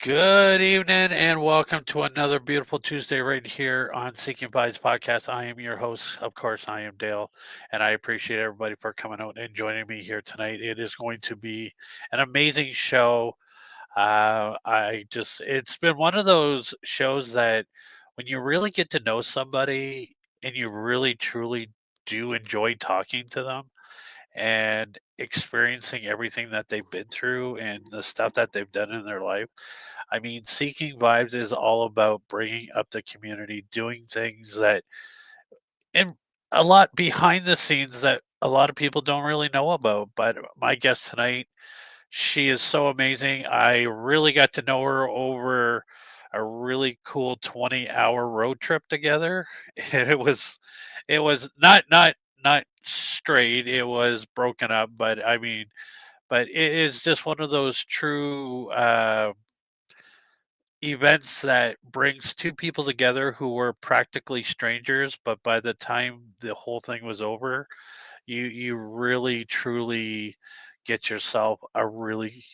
Good evening and welcome to another beautiful Tuesday right here on Seeking Vibes podcast. I am your host. Of course, I am Dale, and I appreciate everybody for coming out and joining me here tonight. It is going to be an amazing show. It's been one of those shows that when you really get to know somebody and you really truly do enjoy talking to them and experiencing everything that they've been through and the stuff that they've done in their life. I mean, Seeking Vibes is all about bringing up the community, doing things that and a lot behind the scenes that a lot of people don't really know about. But my guest tonight, she is so amazing. I really got to know her over a really cool 20-hour road trip together. And it was not straight, it was broken up, but I mean, but it is just one of those true events that brings two people together who were practically strangers, but by the time the whole thing was over, you really truly get yourself a really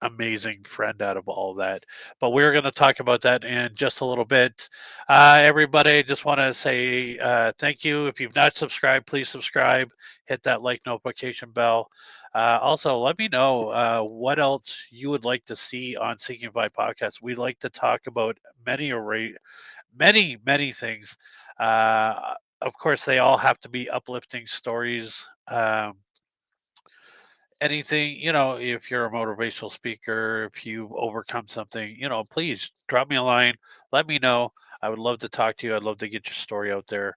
amazing friend out of all that. But we're going to talk about that in just a little bit. Everybody, I just want to say thank you. If you've not subscribed, please subscribe. Hit that like notification bell. Also, let me know what else you would like to see on Seeking Vibe podcast. We like to talk about many things. Of course, they all have to be uplifting stories. Anything, if you're a motivational speaker, if you've overcome something, please drop me a line, let me know. I would love to talk to you. I'd love to get your story out there.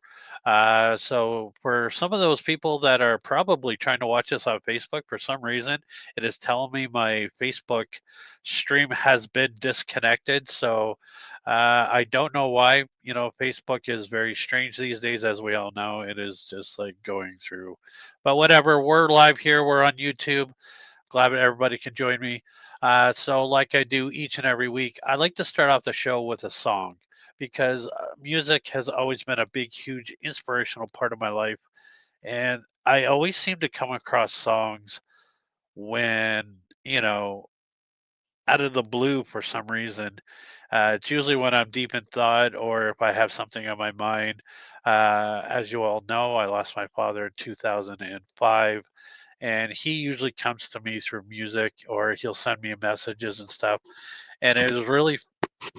So for some of those people that are probably trying to watch this on Facebook, for some reason, it is telling me my Facebook stream has been disconnected. So I don't know why. Facebook is very strange these days, as we all know. It is just like going through, but whatever, we're live here. We're on YouTube. Glad that everybody can join me. So, like I do each and every week, I like to start off the show with a song because music has always been a big, huge inspirational part of my life. And I always seem to come across songs when, out of the blue for some reason. It's usually when I'm deep in thought or if I have something on my mind. As you all know, I lost my father in 2005, and he usually comes to me through music or he'll send me messages and stuff. And it was really,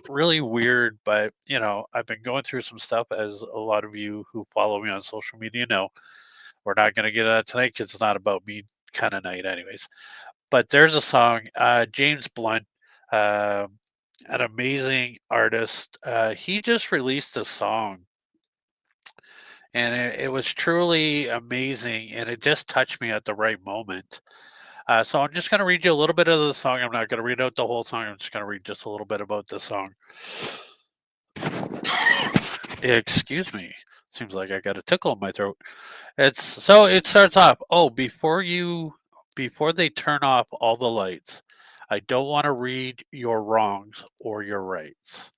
really weird, but I've been going through some stuff, as a lot of you who follow me on social media know. We're not going to get into that tonight because it's not about me kind of night, anyways. But there's a song, James Blunt, uh, an amazing artist. He just released a song, and it was truly amazing, and it just touched me at the right moment. So I'm just going to read you a little bit of the song. I'm not going to read out the whole song. I'm just going to read just a little bit about the song. Excuse me. Seems like I got a tickle in my throat. It starts off, "Oh, before they turn off all the lights, I don't want to read your wrongs or your rights.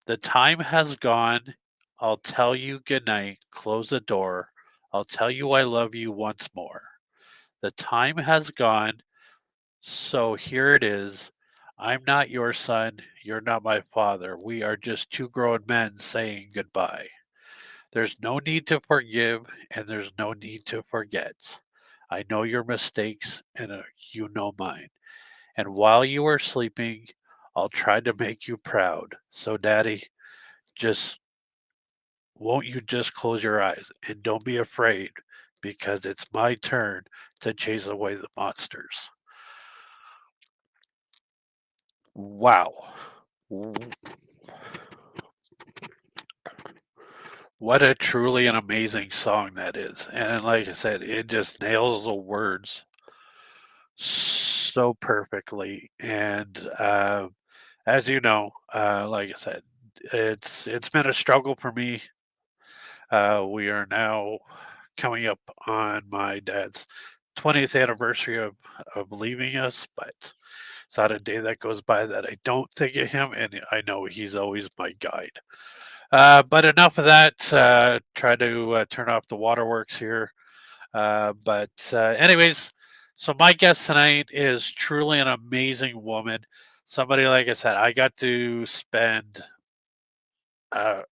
The time has gone. I'll tell you goodnight. Close the door. I'll tell you I love you once more. The time has gone, so here it is. I'm not your son. You're not my father. We are just two grown men saying goodbye. There's no need to forgive, and there's no need to forget. I know your mistakes, and you know mine. And while you are sleeping, I'll try to make you proud. So, Daddy, just won't you just close your eyes and don't be afraid because it's my turn to chase away the monsters." Wow. W- What a truly an amazing song that is. And like I said, it just nails the words so perfectly. And as you know, like I said, it's been a struggle for me. We are now coming up on my dad's 20th anniversary of leaving us, but it's not a day that goes by that I don't think of him, and I know he's always my guide. But enough of that. Try to turn off the waterworks here. Anyways, so my guest tonight is truly an amazing woman, somebody like I said, I got to spend a,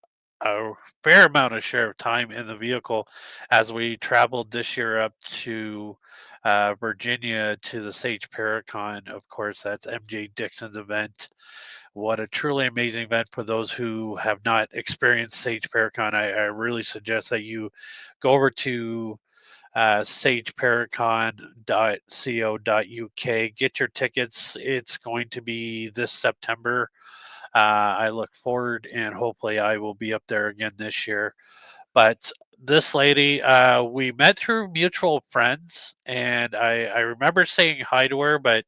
a fair amount of share of time in the vehicle as we traveled this year up to Virginia to the Sage Paracon. Of course, that's MJ Dixon's event. What a truly amazing event for those who have not experienced Sage Paracon. I really suggest that you go over to sageparacon.co.uk. Get your tickets. It's going to be this September. I look forward and hopefully I will be up there again this year. But this lady, we met through mutual friends, and I remember saying hi to her, but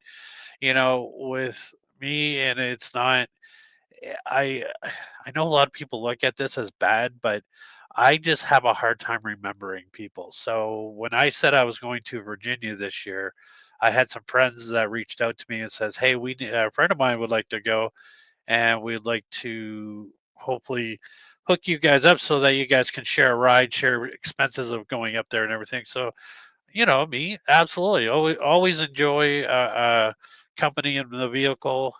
with me, and it's not. I I know a lot of people look at this as bad, but I just have a hard time remembering people. So when I said I was going to Virginia this year, I had some friends that reached out to me and says, "Hey, a friend of mine would like to go, and we'd like to hopefully hook you guys up so that you guys can share a ride, share expenses of going up there and everything." So me, absolutely, always enjoy company in the vehicle.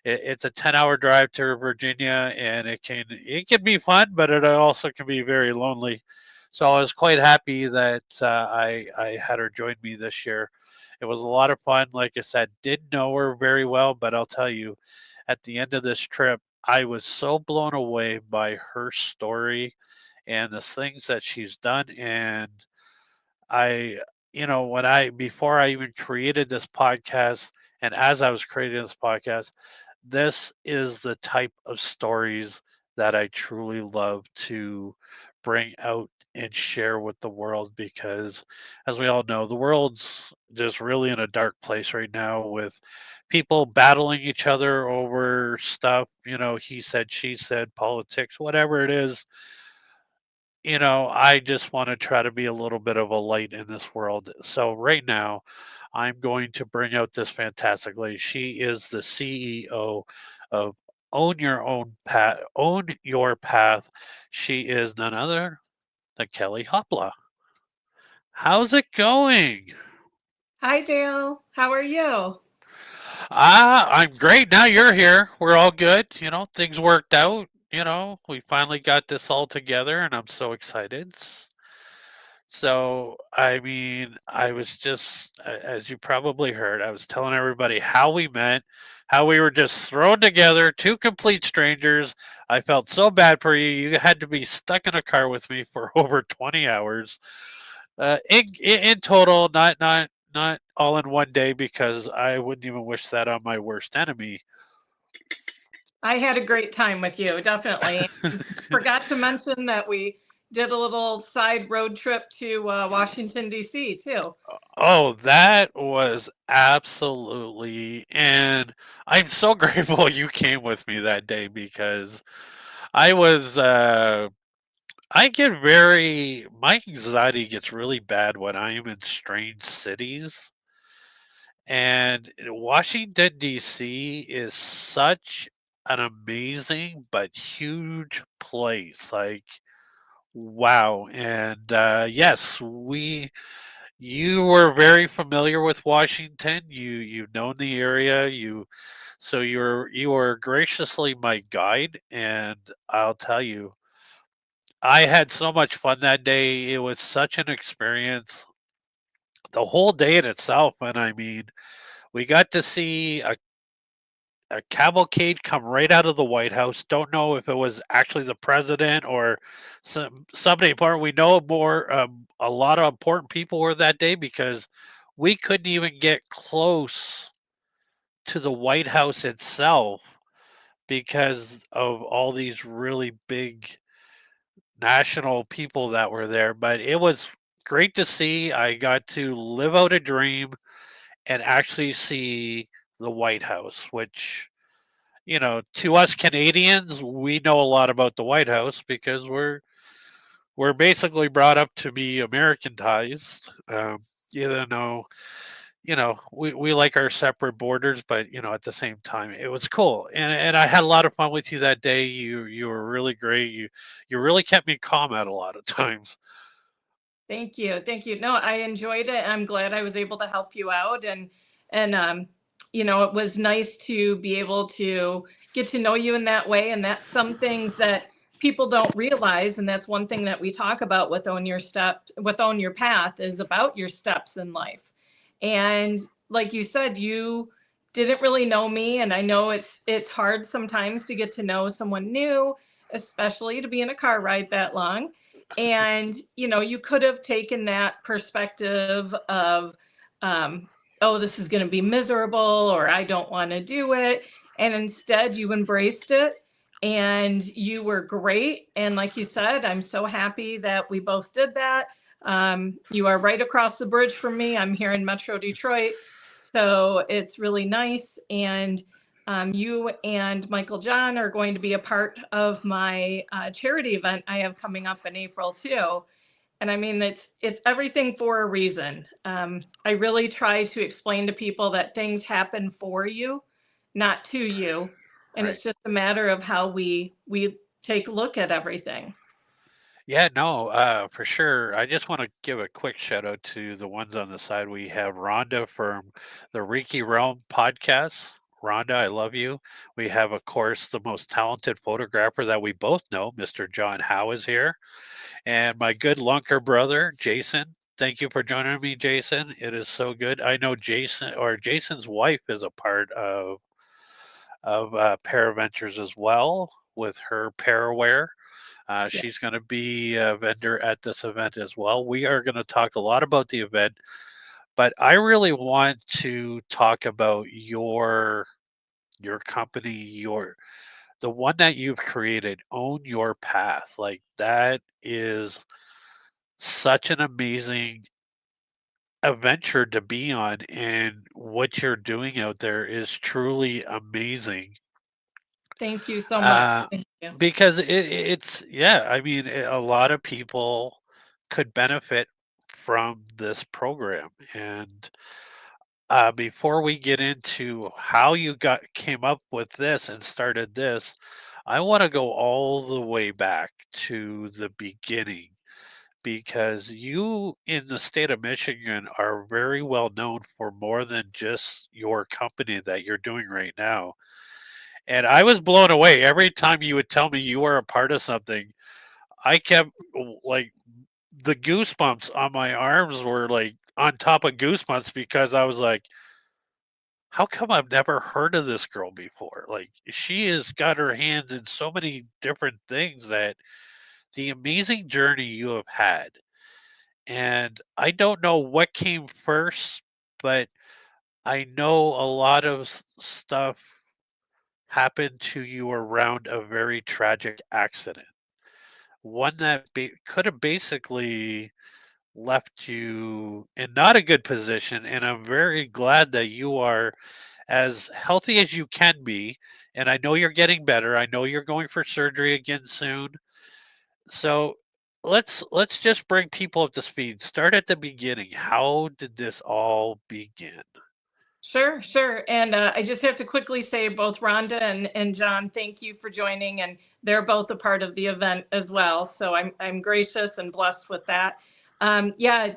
It's a 10-hour drive to Virginia, and it can be fun, but it also can be very lonely. So I was quite happy that I had her join me this year. It was a lot of fun. Like I said, didn't know her very well, but I'll tell you, at the end of this trip, I was so blown away by her story and the things that she's done. And I, when before I even created this podcast, and as I was creating this podcast, this is the type of stories that I truly love to bring out and share with the world because, as we all know, the world's just really in a dark place right now with people battling each other over stuff, he said, she said, politics, whatever it is. I just want to try to be a little bit of a light in this world. So right now, I'm going to bring out this fantastic lady. She is the CEO of Own Your Path. She is none other than Kelly Hopla. How's it going? Hi, Dale. How are you? I'm great. Now you're here. We're all good. Things worked out. We finally got this all together, and I'm so excited. So, I mean, I was just, as you probably heard, I was telling everybody how we met, how we were just thrown together, two complete strangers. I felt so bad for you. You had to be stuck in a car with me for over 20 hours. In total, not all in one day, because I wouldn't even wish that on my worst enemy. I had a great time with you, definitely. Forgot to mention that we did a little side road trip to Washington, D.C., too. Oh, that was absolutely, and I'm so grateful you came with me that day because I was my anxiety gets really bad when I am in strange cities. And Washington DC is such an amazing but huge place. Like, wow. And yes, we you were very familiar with Washington. You've known the area. You were graciously my guide, and I'll tell you, I had so much fun that day. It was such an experience. The whole day in itself, and I mean, we got to see a cavalcade come right out of the White House. Don't know if it was actually the president or somebody important. We know a lot of important people were that day because we couldn't even get close to the White House itself because of all these really big national people that were there. But it was great to see. I got to live out a dream and actually see the White House, which to us Canadians, we know a lot about the White House because we're basically brought up to be Americanized. Even though we like our separate borders, but at the same time, it was cool, and I had a lot of fun with you that day. You were really great. You really kept me calm at a lot of times. Thank you. Thank you. No, I enjoyed it. I'm glad I was able to help you out. And it was nice to be able to get to know you in that way. And that's some things that people don't realize. And that's one thing that we talk about with Own Your Path, is about your steps in life. And like you said, you didn't really know me. And I know it's hard sometimes to get to know someone new, especially to be in a car ride that long. And, you could have taken that perspective of, um, oh, this is going to be miserable, or I don't want to do it. And instead, you embraced it and you were great. And like you said, I'm so happy that we both did that. You are right across the bridge from me. I'm here in Metro Detroit. So it's really nice. And you and Michael John are going to be a part of my charity event I have coming up in April, too. And I mean, it's everything for a reason. I really try to explain to people that things happen for you, not to you. And Right. it's just a matter of how we take a look at everything. Yeah, no, for sure. I just want to give a quick shout out to the ones on the side. We have Rhonda from the Reiki Realm podcast. Rhonda, I love you. We have, of course, the most talented photographer that we both know, Mr. John Howe, is here. And my good lunker brother, Jason. Thank you for joining me, Jason. It is so good. I know Jason's wife is a part of Paraventures as well with her Paraware. Yeah. She's going to be a vendor at this event as well. We are going to talk a lot about the event, but I really want to talk about your company, the one that you've created, Own Your Path. Like that is such an amazing adventure to be on, and what you're doing out there is truly amazing. Thank you so much. Uh, Thank you. because it's yeah, I mean, a lot of people could benefit from this program. And before we get into how you came up with this and started this, I want to go all the way back to the beginning, because you in the state of Michigan are very well known for more than just your company that you're doing right now. And I was blown away every time you would tell me you were a part of something. I kept like the goosebumps on my arms were like on top of goosebumps, because I was like, how come I've never heard of this girl before? Like, she has got her hands in so many different things, that the amazing journey you have had. And I don't know what came first, but I know a lot of stuff happened to you around a very tragic accident. One that could have basically left you in not a good position. And I'm very glad that you are as healthy as you can be. And I know you're getting better. I know you're going for surgery again soon. So let's just bring people up to speed. Start at the beginning. How did this all begin? Sure, sure. And I just have to quickly say, both Rhonda and John, thank you for joining. And they're both a part of the event as well. So I'm gracious and blessed with that. Yeah,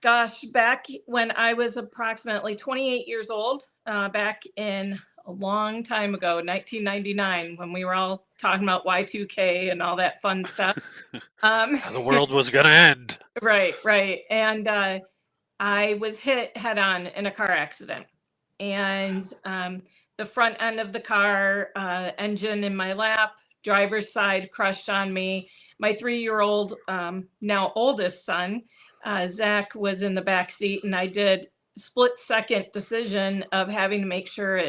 gosh, back when I was approximately 28 years old, back in a long time ago, 1999, when we were all talking about Y2K and all that fun stuff. Um, How the world was going to end. right, right. And I was hit head on in a car accident. And the front end of the car, engine in my lap, driver's side crushed on me. My 3-year-old, now oldest son, Zach, was in the back seat, and I did split second decision of having to make sure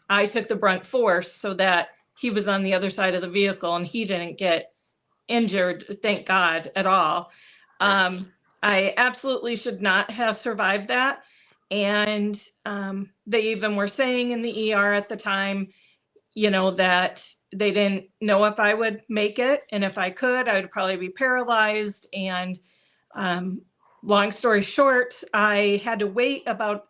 I took the brunt force so that he was on the other side of the vehicle and he didn't get injured, thank God, at all. Right. I absolutely should not have survived that. And they even were saying in the ER at the time, that they didn't know if I would make it. And if I could, I would probably be paralyzed. And um, long story short, I had to wait about,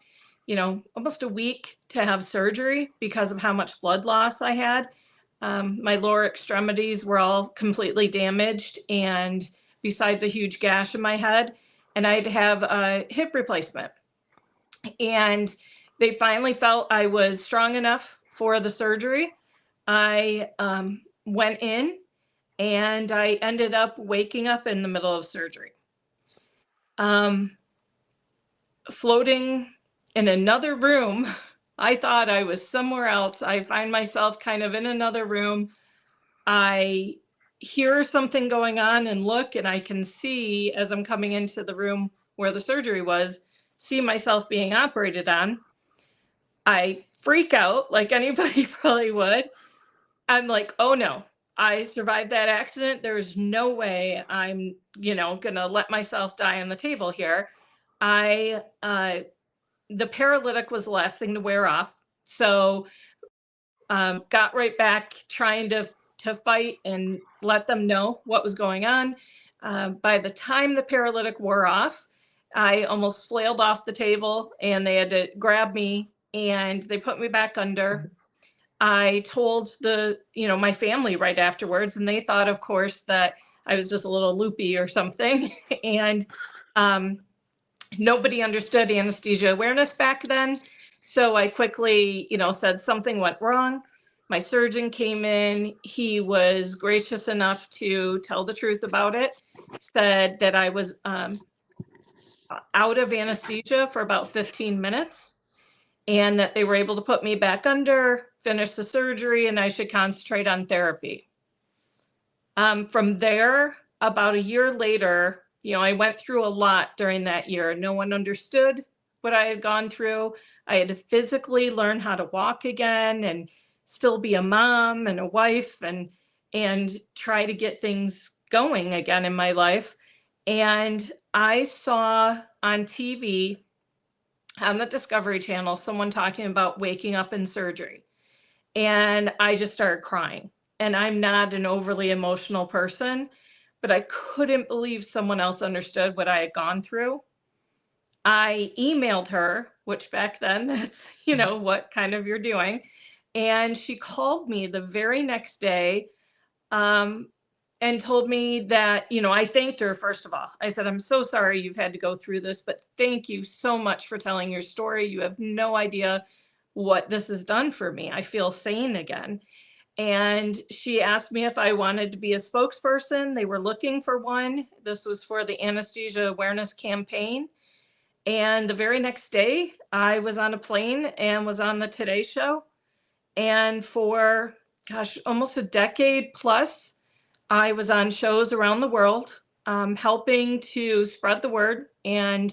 almost a week to have surgery because of how much blood loss I had. My lower extremities were all completely damaged, and besides a huge gash in my head, and I had to have a hip replacement. And They finally felt I was strong enough for the surgery. I went in and I ended up waking up in the middle of surgery. Um, Floating in another room. I thought I was somewhere else. I find myself kind of in another room. I hear something going on and look, and I can see as I'm coming into the room where the surgery was, see myself being operated on. I freak out like anybody probably would. I'm like, oh no, I survived that accident. There's no way I'm, gonna let myself die on the table here. I The paralytic was the last thing to wear off. So got right back trying to fight and let them know what was going on. By the time the paralytic wore off, I almost flailed off the table and they had to grab me and they put me back under. I told my family right afterwards, and they thought, of course, that I was just a little loopy or something. And um, nobody understood anesthesia awareness back then. So I quickly, said something went wrong. My surgeon came in. He was gracious enough to tell the truth about it, said that I was out of anesthesia for about 15 minutes and that they were able to put me back under, finish the surgery, and I should concentrate on therapy. From there, about a year later, I went through a lot during that year. No one understood what I had gone through. I had to physically learn how to walk again and still be a mom and a wife and try to get things going again in my life. And I saw on TV on the Discovery Channel someone talking about waking up in surgery. And I just started crying. And I'm not an overly emotional person, but I couldn't believe someone else understood what I had gone through. I emailed her, which back then that's, what kind of you're doing. And she called me the very next day um, and told me that, I thanked her, first of all. I said, I'm so sorry you've had to go through this, but thank you so much for telling your story. You have no idea what this has done for me. I feel sane again. And she asked me if I wanted to be a spokesperson. They were looking for one. This was for the Anesthesia Awareness Campaign. And the very next day, I was on a plane and was on the Today Show. And for, gosh, almost a decade plus, I was on shows around the world, helping to spread the word. And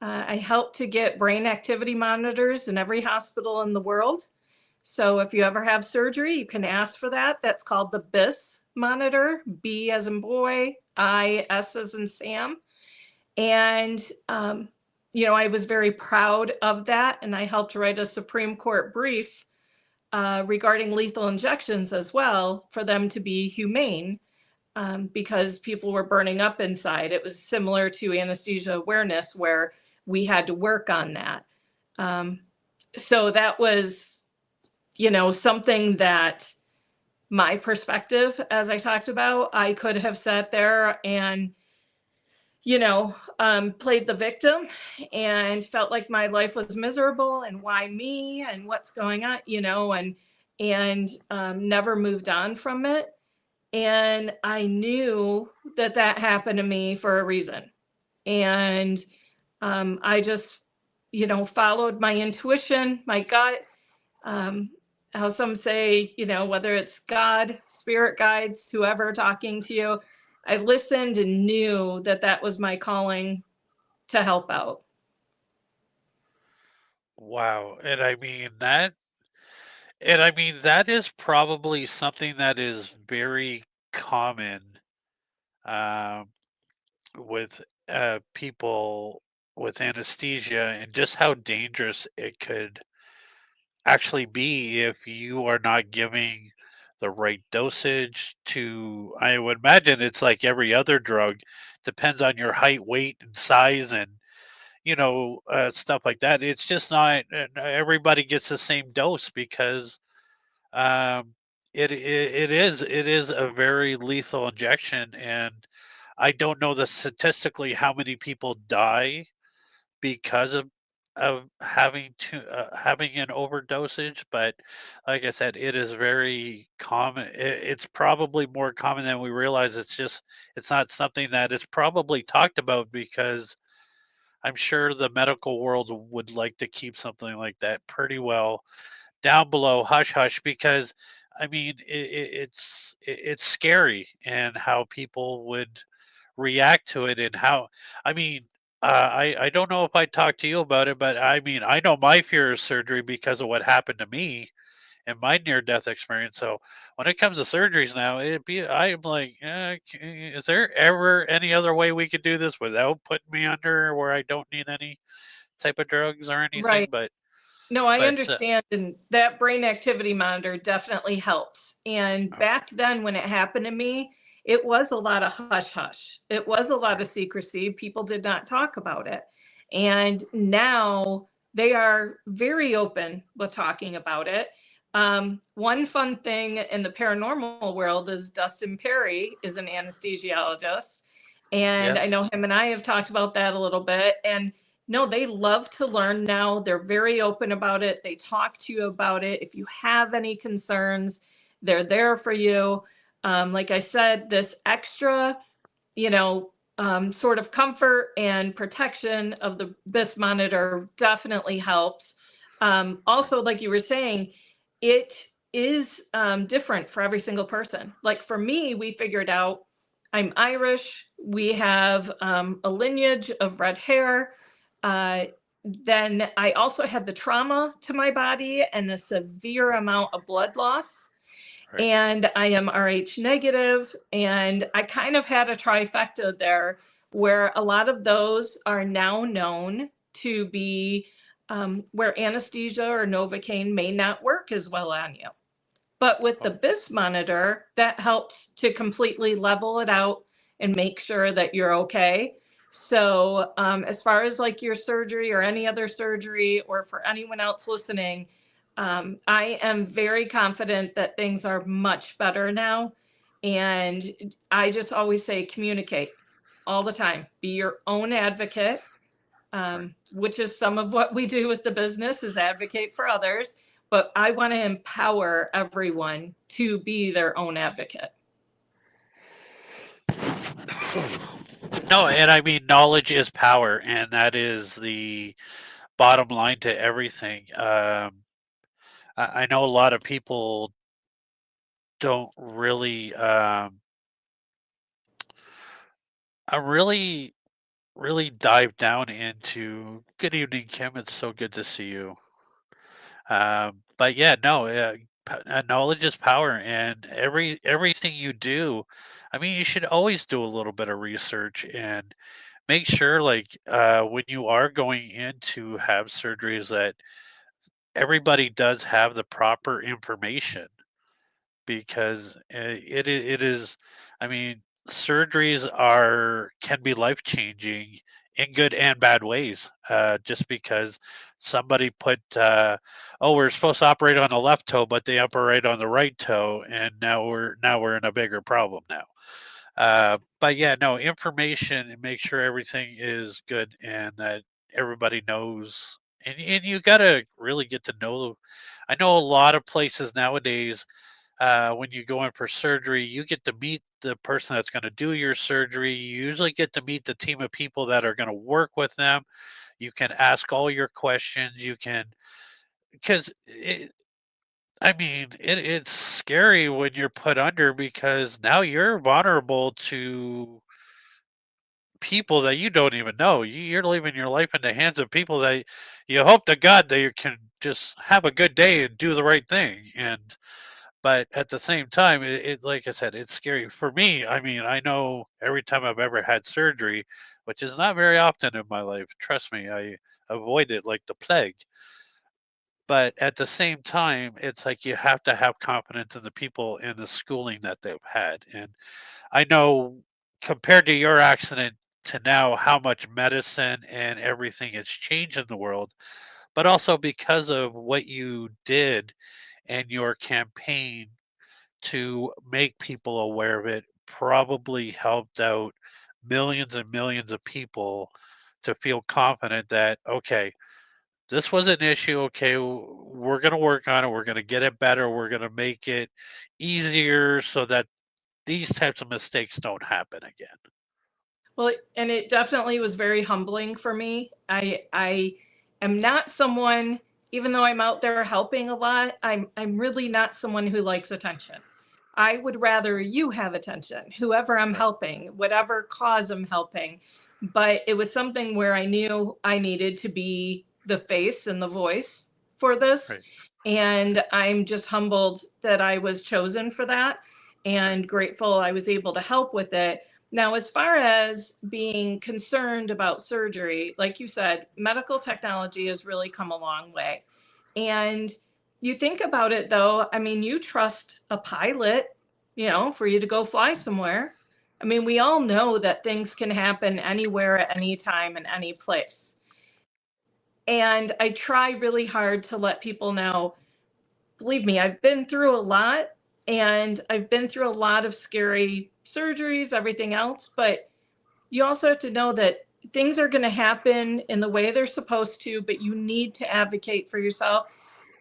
I helped to get brain activity monitors in every hospital in the world. So if you ever have surgery, you can ask for that. That's called the BIS monitor, B as in boy, S as in Sam. And, I was very proud of that. And I helped write a Supreme Court brief regarding lethal injections as well for them to be humane because people were burning up inside. It was similar to anesthesia awareness where we had to work on that. So that was, something that my perspective, as I talked about, I could have sat there and, played the victim and felt like my life was miserable and why me and what's going on, and never moved on from it. And I knew that that happened to me for a reason. And I just, followed my intuition, my gut. Um, how some say, whether it's God, spirit guides, whoever talking to you, I listened and knew that that was my calling to help out. Wow. And I mean that is probably something that is very common um, with people with anesthesia and just how dangerous it could actually be if you are not giving the right dosage to. I would imagine it's like every other drug, depends on your height, weight, and size, and stuff like that. It's just not everybody gets the same dose because um, it is a very lethal injection, and I don't know the statistically how many people die because of of having an overdosage, but like I said, it is very common. It's probably more common than we realize. It's not something that is probably talked about because I'm sure the medical world would like to keep something like that pretty well down below hush hush because I mean it's scary and how people would react to it and how I mean I don't know if I talked to you about it, but I mean I know my fear of surgery because of what happened to me and my near death experience. So when it comes to surgeries now, I'm like, is there ever any other way we could do this without putting me under where I don't need any type of drugs or anything? Right. No, I But understand, and that brain activity monitor definitely helps. And okay, back then, when it happened to me, it was a lot of hush hush. It was a lot of right, secrecy. People did not talk about it. And now they are very open with talking about it. One fun thing in the paranormal world is Dustin Perry is an anesthesiologist. And I yes, know him and I have talked about that a little bit. And no, they love to learn now. They're very open about it. They talk to you about it. If you have any concerns, they're there for you. Like I said, this extra, sort of comfort and protection of the BIS monitor definitely helps. right, Also, like you were saying, it is different for every single person. Like for me, we figured out I'm Irish. We have a lineage of red hair. Uh, then I also had the trauma to my body and a severe amount of blood loss. right. And I am Rh negative, and I kind of had a trifecta there where a lot of those are now known to be where anesthesia or Novocaine may not work as well on you. But with the Oh, BIS monitor, that helps to completely level it out and make sure that you're okay. So, as far as like your surgery or any other surgery, or for anyone else listening, I am very confident that things are much better now. And I just always say communicate all the time, be your own advocate, right. which is some of what we do with the business is advocate for others. But I want to empower everyone to be their own advocate. No, and I mean knowledge is power, and that is the bottom line to everything. I know a lot of people don't really, really, really dive down into. Good evening, Kim. It's so good to see you. But yeah, no, knowledge is power, and everything you do, I mean, you should always do a little bit of research and make sure, like, when you are going in to have surgeries, that everybody does have the proper information because it is. I mean, surgeries are can be life changing in good and bad ways. Just because somebody put, oh, we're supposed to operate on the left toe, but they operate on the right toe, and now we're in a bigger problem now. But yeah, no information and make sure everything is good and that everybody knows. And you gotta really get to know. I know a lot of places nowadays, when you go in for surgery, you get to meet the person that's going to do your surgery. You usually get to meet the team of people that are going to work with them. You can ask all your questions. You can, because I mean, it's scary when you're put under because now you're vulnerable to people that you don't even know. You're leaving your life in the hands of people that you hope to God they can just have a good day and do the right thing. And but at the same time, it like I said, it's scary for me. I mean, I know every time I've ever had surgery, which is not very often in my life. Trust me, I avoid it like the plague. But at the same time, it's like you have to have confidence in the people and the schooling that they've had. And I know compared to your accident to now, how much medicine and everything has changed in the world, but also because of what you did and your campaign to make people aware of it probably helped out millions and millions of people to feel confident that okay, This was an issue. Okay, we're going to work on it. We're going to get it better. We're going to make it easier so that these types of mistakes don't happen again. Well, and it definitely was very humbling for me. I am not someone, even though I'm out there helping a lot, I'm really not someone who likes attention. I would rather you have attention, whoever I'm Right. helping, whatever cause I'm helping. But it was something where I knew I needed to be the face and the voice for this. Right. And I'm just humbled that I was chosen for that Right. and grateful I was able to help with it. Now, as far as being concerned about surgery, like you said, medical technology has really come a long way. And you think about it though, I mean, you trust a pilot, for you to go fly somewhere. I mean, we all know that things can happen anywhere at any time in any place. And I try really hard to let people know, believe me, I've been through a lot and I've been through a lot of scary surgeries, everything else, but you also have to know that things are going to happen in the way they're supposed to, but you need to advocate for yourself.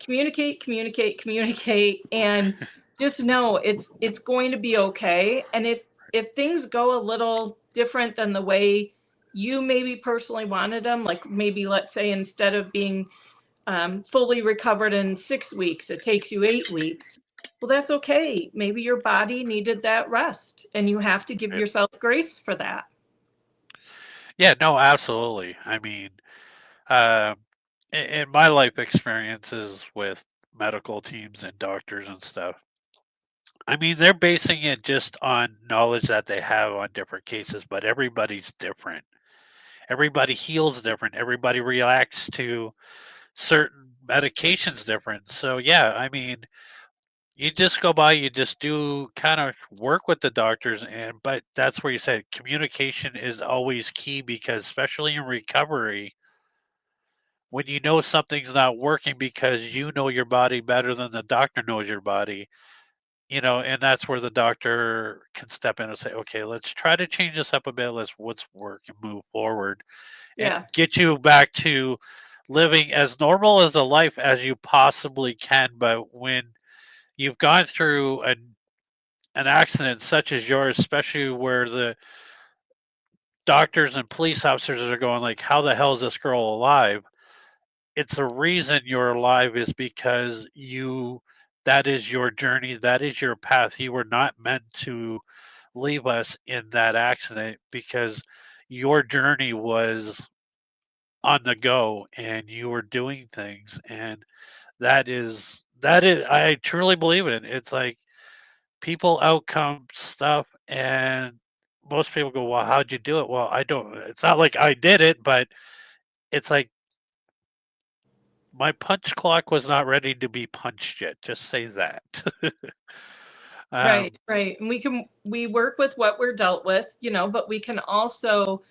Communicate, communicate, communicate, and just know it's going to be okay. And if things go a little different than the way you maybe personally wanted them, like maybe let's say instead of being fully recovered in 6 weeks, it takes you 8 weeks. Well, that's okay. Maybe your body needed that rest, and you have to give Right. yourself grace for that. Yeah, no, absolutely. I mean, um, in my life experiences with medical teams and doctors and stuff, I mean, they're basing it just on knowledge that they have on different cases, but everybody's different. Everybody heals different. Everybody reacts to certain medications different. So, yeah, I mean, you just go by, you just do kind of work with the doctors, and but that's where you said communication is always key because, especially in recovery, when you know something's not working because you know your body better than the doctor knows your body, and that's where the doctor can step in and say, okay, let's try to change this up a bit. Let's work and move forward and Yeah, get you back to living as normal as a life as you possibly can. But when you've gone through an accident such as yours, especially where the doctors and police officers are going like, how the hell is this girl alive? It's the reason you're alive is because that is your journey, that is your path. You were not meant to leave us in that accident because your journey was on the go and you were doing things, and that is I truly believe it. It's like people outcome stuff, and most people go, well, how'd you do it? Well, I don't, it's not like I did it, but it's like my punch clock was not ready to be punched yet. Just say that. right, um, right. And we work with what we're dealt with, but we can also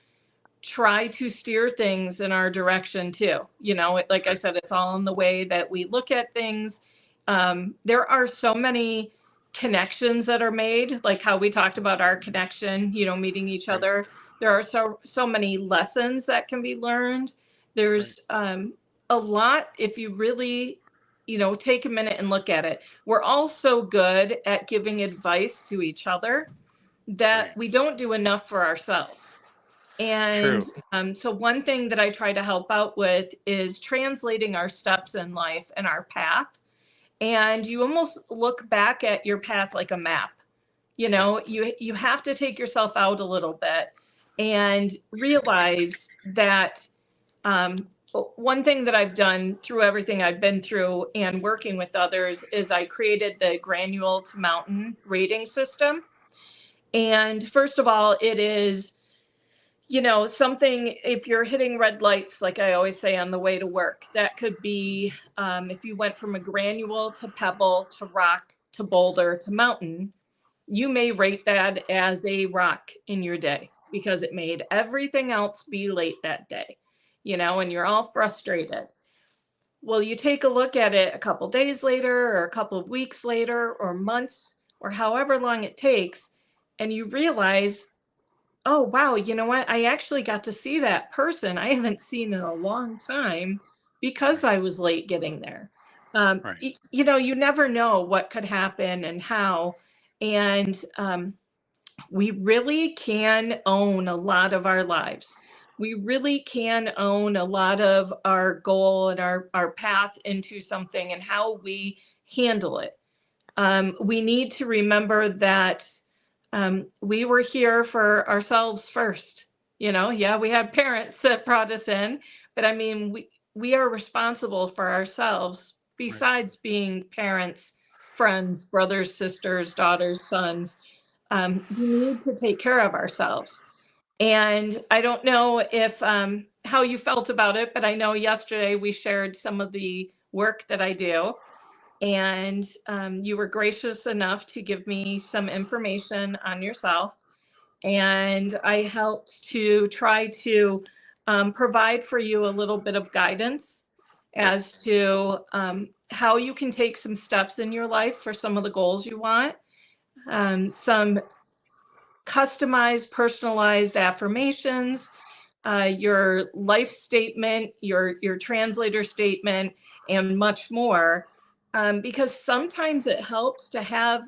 try to steer things in our direction too. Like I right, said, it's all in the way that we look at things. There are so many connections that are made, like how we talked about our connection, meeting each right, other. There are so many lessons that can be learned. right, There's a lot if you really, take a minute and look at it. We're all so good at giving advice to each other that right. we don't do enough for ourselves. And True. so, one thing that I try to help out with is translating our steps in life and our path. And you almost look back at your path like a map. Right, You have to take yourself out a little bit and realize that one thing that I've done through everything I've been through and working with others is I created the granule to mountain rating system. And first of all, it is something, if you're hitting red lights, like I always say on the way to work, that could be if you went from a granule to pebble to rock to boulder to mountain, you may rate that as a rock in your day because it made everything else be late that day, and you're all frustrated. Well, you take a look at it a couple days later, or a couple of weeks later, or months, or however long it takes, and you realize, oh, wow, you know what? I actually got to see that person I haven't seen in a long time because Right. I was late getting there. Right. You know, you never know what could happen and how. And we really can own a lot of our lives. We really can own a lot of our goal and our path into something and how we handle it. We need to remember that we were here for ourselves first. You know, yeah, we had parents that brought us in, but I mean, we are responsible for ourselves Right. besides being parents, friends, brothers, sisters, daughters, sons. We need to take care of ourselves. And I don't know if how you felt about it, but I know yesterday we shared some of the work that I do, and you were gracious enough to give me some information on yourself. And I helped to try to provide for you a little bit of guidance Right. as to how you can take some steps in your life for some of the goals you want, some customized, personalized affirmations, your life statement, your translator statement, and much more. Because sometimes it helps to have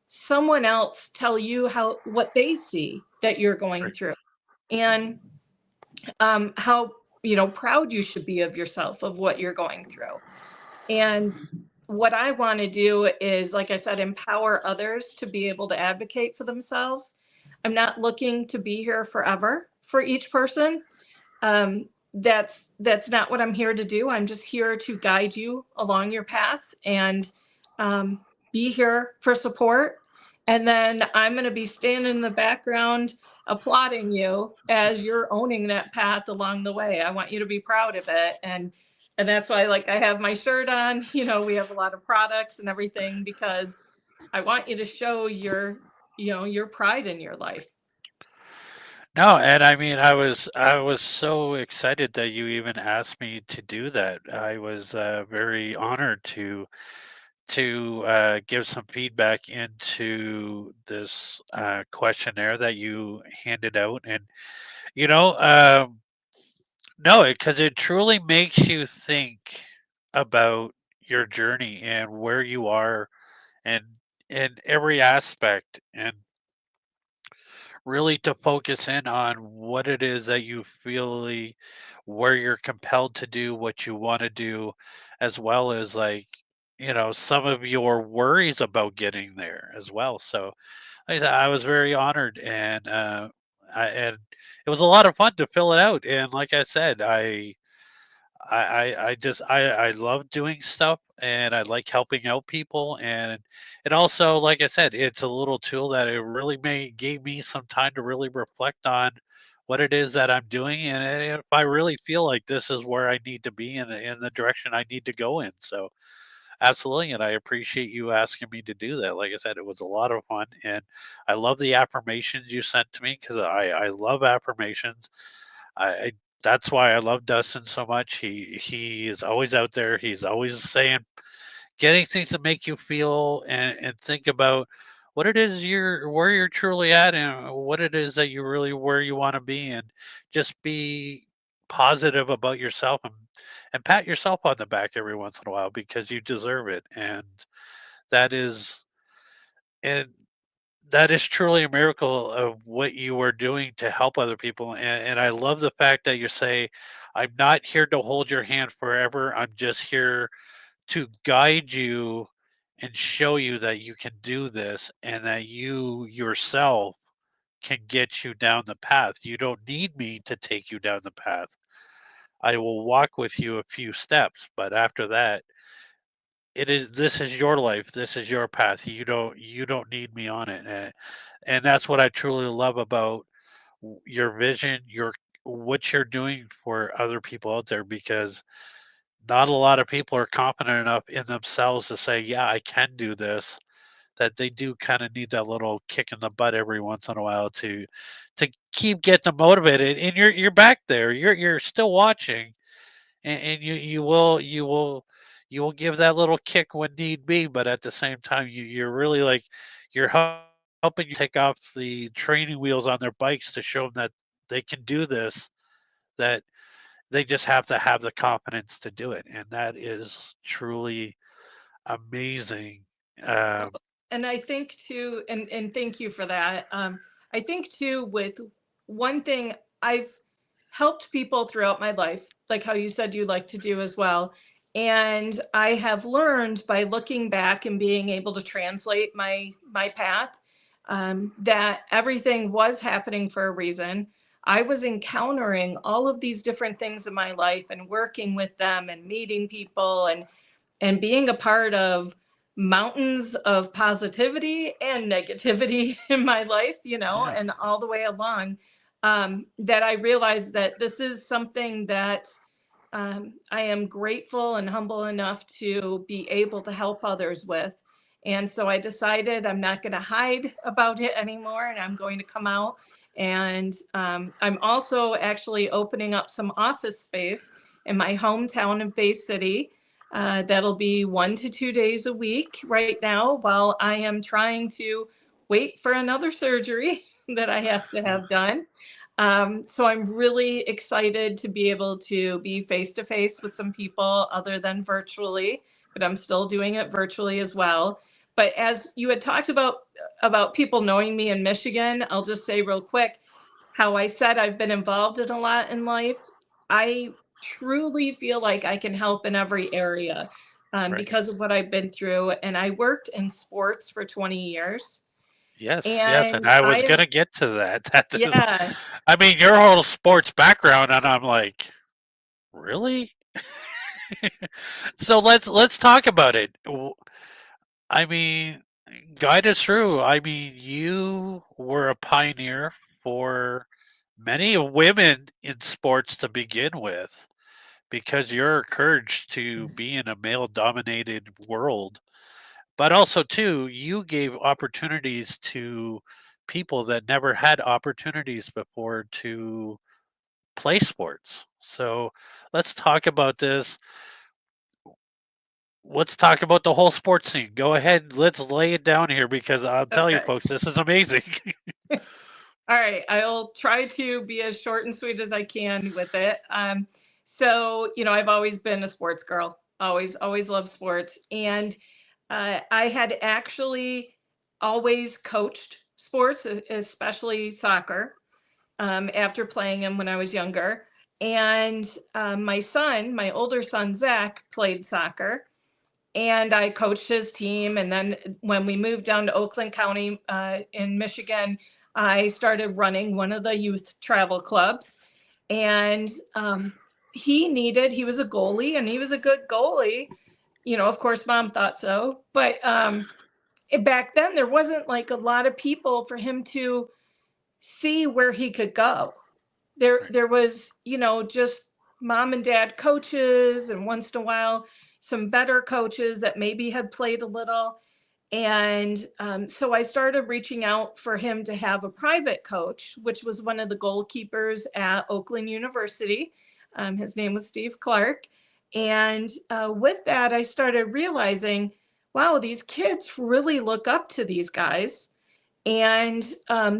someone else tell you how what they see that you're going Right. through, and how proud you should be of yourself of what you're going through. And what I want to do is, like I said, empower others to be able to advocate for themselves. I'm not looking to be here forever for each person. That's not what I'm here to do. I'm just here to guide you along your path and um, be here for support. And then I'm going to be standing in the background applauding you as you're owning that path along the way. I want you to be proud of it. And that's why, like, I have my shirt on. You know, we have a lot of products and everything because I want you to show your pride in your life. No, and I mean, I was so excited that you even asked me to do that. I was very honored to give some feedback into this questionnaire that you handed out, and you know, no, because it truly makes you think about your journey and where you are, and in every aspect, and really to focus in on what it is that you feel where you're compelled to do what you want to do, as well as like, some of your worries about getting there as well. So like I said, I was very honored, and and it was a lot of fun to fill it out. And like I said, I love doing stuff, and I like helping out people, and it also, like I said, it's a little tool that it really gave me some time to really reflect on what it is that I'm doing, and if I really feel like this is where I need to be, in the direction I need to go in. So absolutely, and I appreciate you asking me to do that. Like I said, it was a lot of fun, and I love the affirmations you sent to me because I love affirmations. I That's why I love Dustin so much. He is always out there. He's always saying, getting things to make you feel and think about what it is where you're truly at, and what it is that you really where you want to be, and just be positive about yourself, and pat yourself on the back every once in a while because you deserve it. That is and that is truly a miracle of what you are doing to help other people. And I love the fact that you say, I'm not here to hold your hand forever. I'm just here to guide you and show you that you can do this, and that you yourself can get you down the path. You don't need me to take you down the path. I will walk with you a few steps, but after that, this is your life. This is your path. You don't need me on it. And that's what I truly love about your vision, what you're doing for other people out there, because not a lot of people are confident enough in themselves to say, "Yeah, I can do this." That they do kind of need that little kick in the butt every once in a while to keep get them motivated. And you're back there. You're still watching, and you will give that little kick when need be. But at the same time, you're really like you're helping you take off the training wheels on their bikes to show them that they can do this. That They just have to have the confidence to do it, and that is truly amazing. Well, Um, and I think too, and thank you for that. I think too, with one thing, I've helped people throughout my life, like how you said you like to do as well. And I have learned by looking back and being able to translate my path, that everything was happening for a reason. I was encountering all of these different things in my life and working with them and meeting people and being a part of mountains of positivity and negativity in my life, yeah, and all the way along, that I realized that this is something that I am grateful and humble enough to be able to help others with. And so I decided I'm not going to hide about it anymore and I'm going to come out. And I'm also actually opening up some office space in my hometown of Bay City. That'll be 1 to 2 days a week right now while I am trying to wait for another surgery that I have to yeah, have done. So I'm really excited to be able to be face to face with some people other than virtually, but I'm still doing it virtually as well. But as you had talked about people knowing me in Michigan, I'll just say real quick how I said I've been involved in a lot in life. I truly feel like I can help in every area, right. because of what I've been through. And I worked in sports for 20 years. Yes, yes, and And I was I've, gonna get to that. That is, yeah, I mean, your whole sports background, and I'm like, really? So let's talk about it. I mean, guide us through. I mean, you were a pioneer for many women in sports to begin with because your courage to be in a male-dominated world, but also too, you gave opportunities to people that never had opportunities before to play sports. So let's talk about this. Let's talk about the whole sports scene. Go ahead. Let's lay it down here because I'll tell you, okay. folks, this is amazing. All right, I'll try to be as short and sweet as I can with it. So, I've always been a sports girl, always loved sports. And I had actually always coached sports, especially soccer, after playing them when I was younger. And my older son, Zach, played soccer and I coached his team. And then when we moved down to Oakland County in Michigan, I started running one of the youth travel clubs. And he was a goalie and he was a good goalie. Of course, mom thought so. But back then, there wasn't like a lot of people for him to see where he could go. there Right. there was just mom and dad coaches and once in a while some better coaches that maybe had played a little. And so I started reaching out for him to have a private coach, which was one of the goalkeepers at Oakland University. His name was Steve Clark. And with that, I started realizing, wow, these kids really look up to these guys and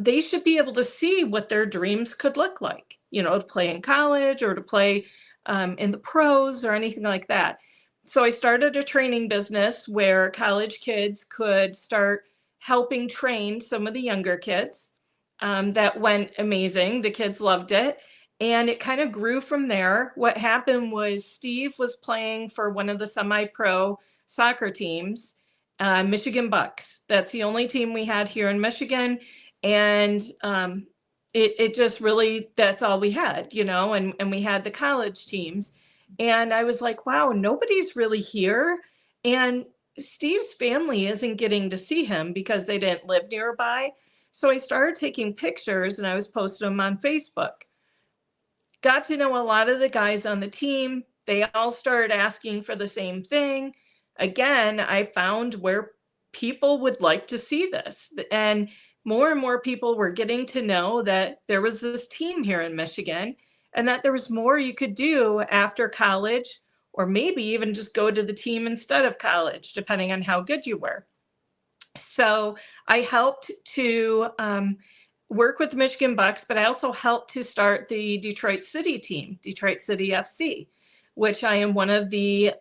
they should be able to see what their dreams could look like, to play in college or to play in the pros or anything like that. So I started a training business where college kids could start helping train some of the younger kids. That went amazing. The kids loved it. And it kind of grew from there. What happened was Steve was playing for one of the semi pro soccer teams, Michigan Bucks. That's the only team we had here in Michigan. And it just really, that's all we had, and we had the college teams. And I was like, wow, nobody's really here. And Steve's family isn't getting to see him because they didn't live nearby. So I started taking pictures and I was posting them on Facebook. Got to know a lot of the guys on the team. They all started asking for the same thing. Again, I found where people would like to see this. And more people were getting to know that there was this team here in Michigan and that there was more you could do after college, or maybe even just go to the team instead of college, depending on how good you were. So I helped to work with the Michigan Bucks, but I also helped to start the Detroit City team, Detroit City FC, which I am one of the,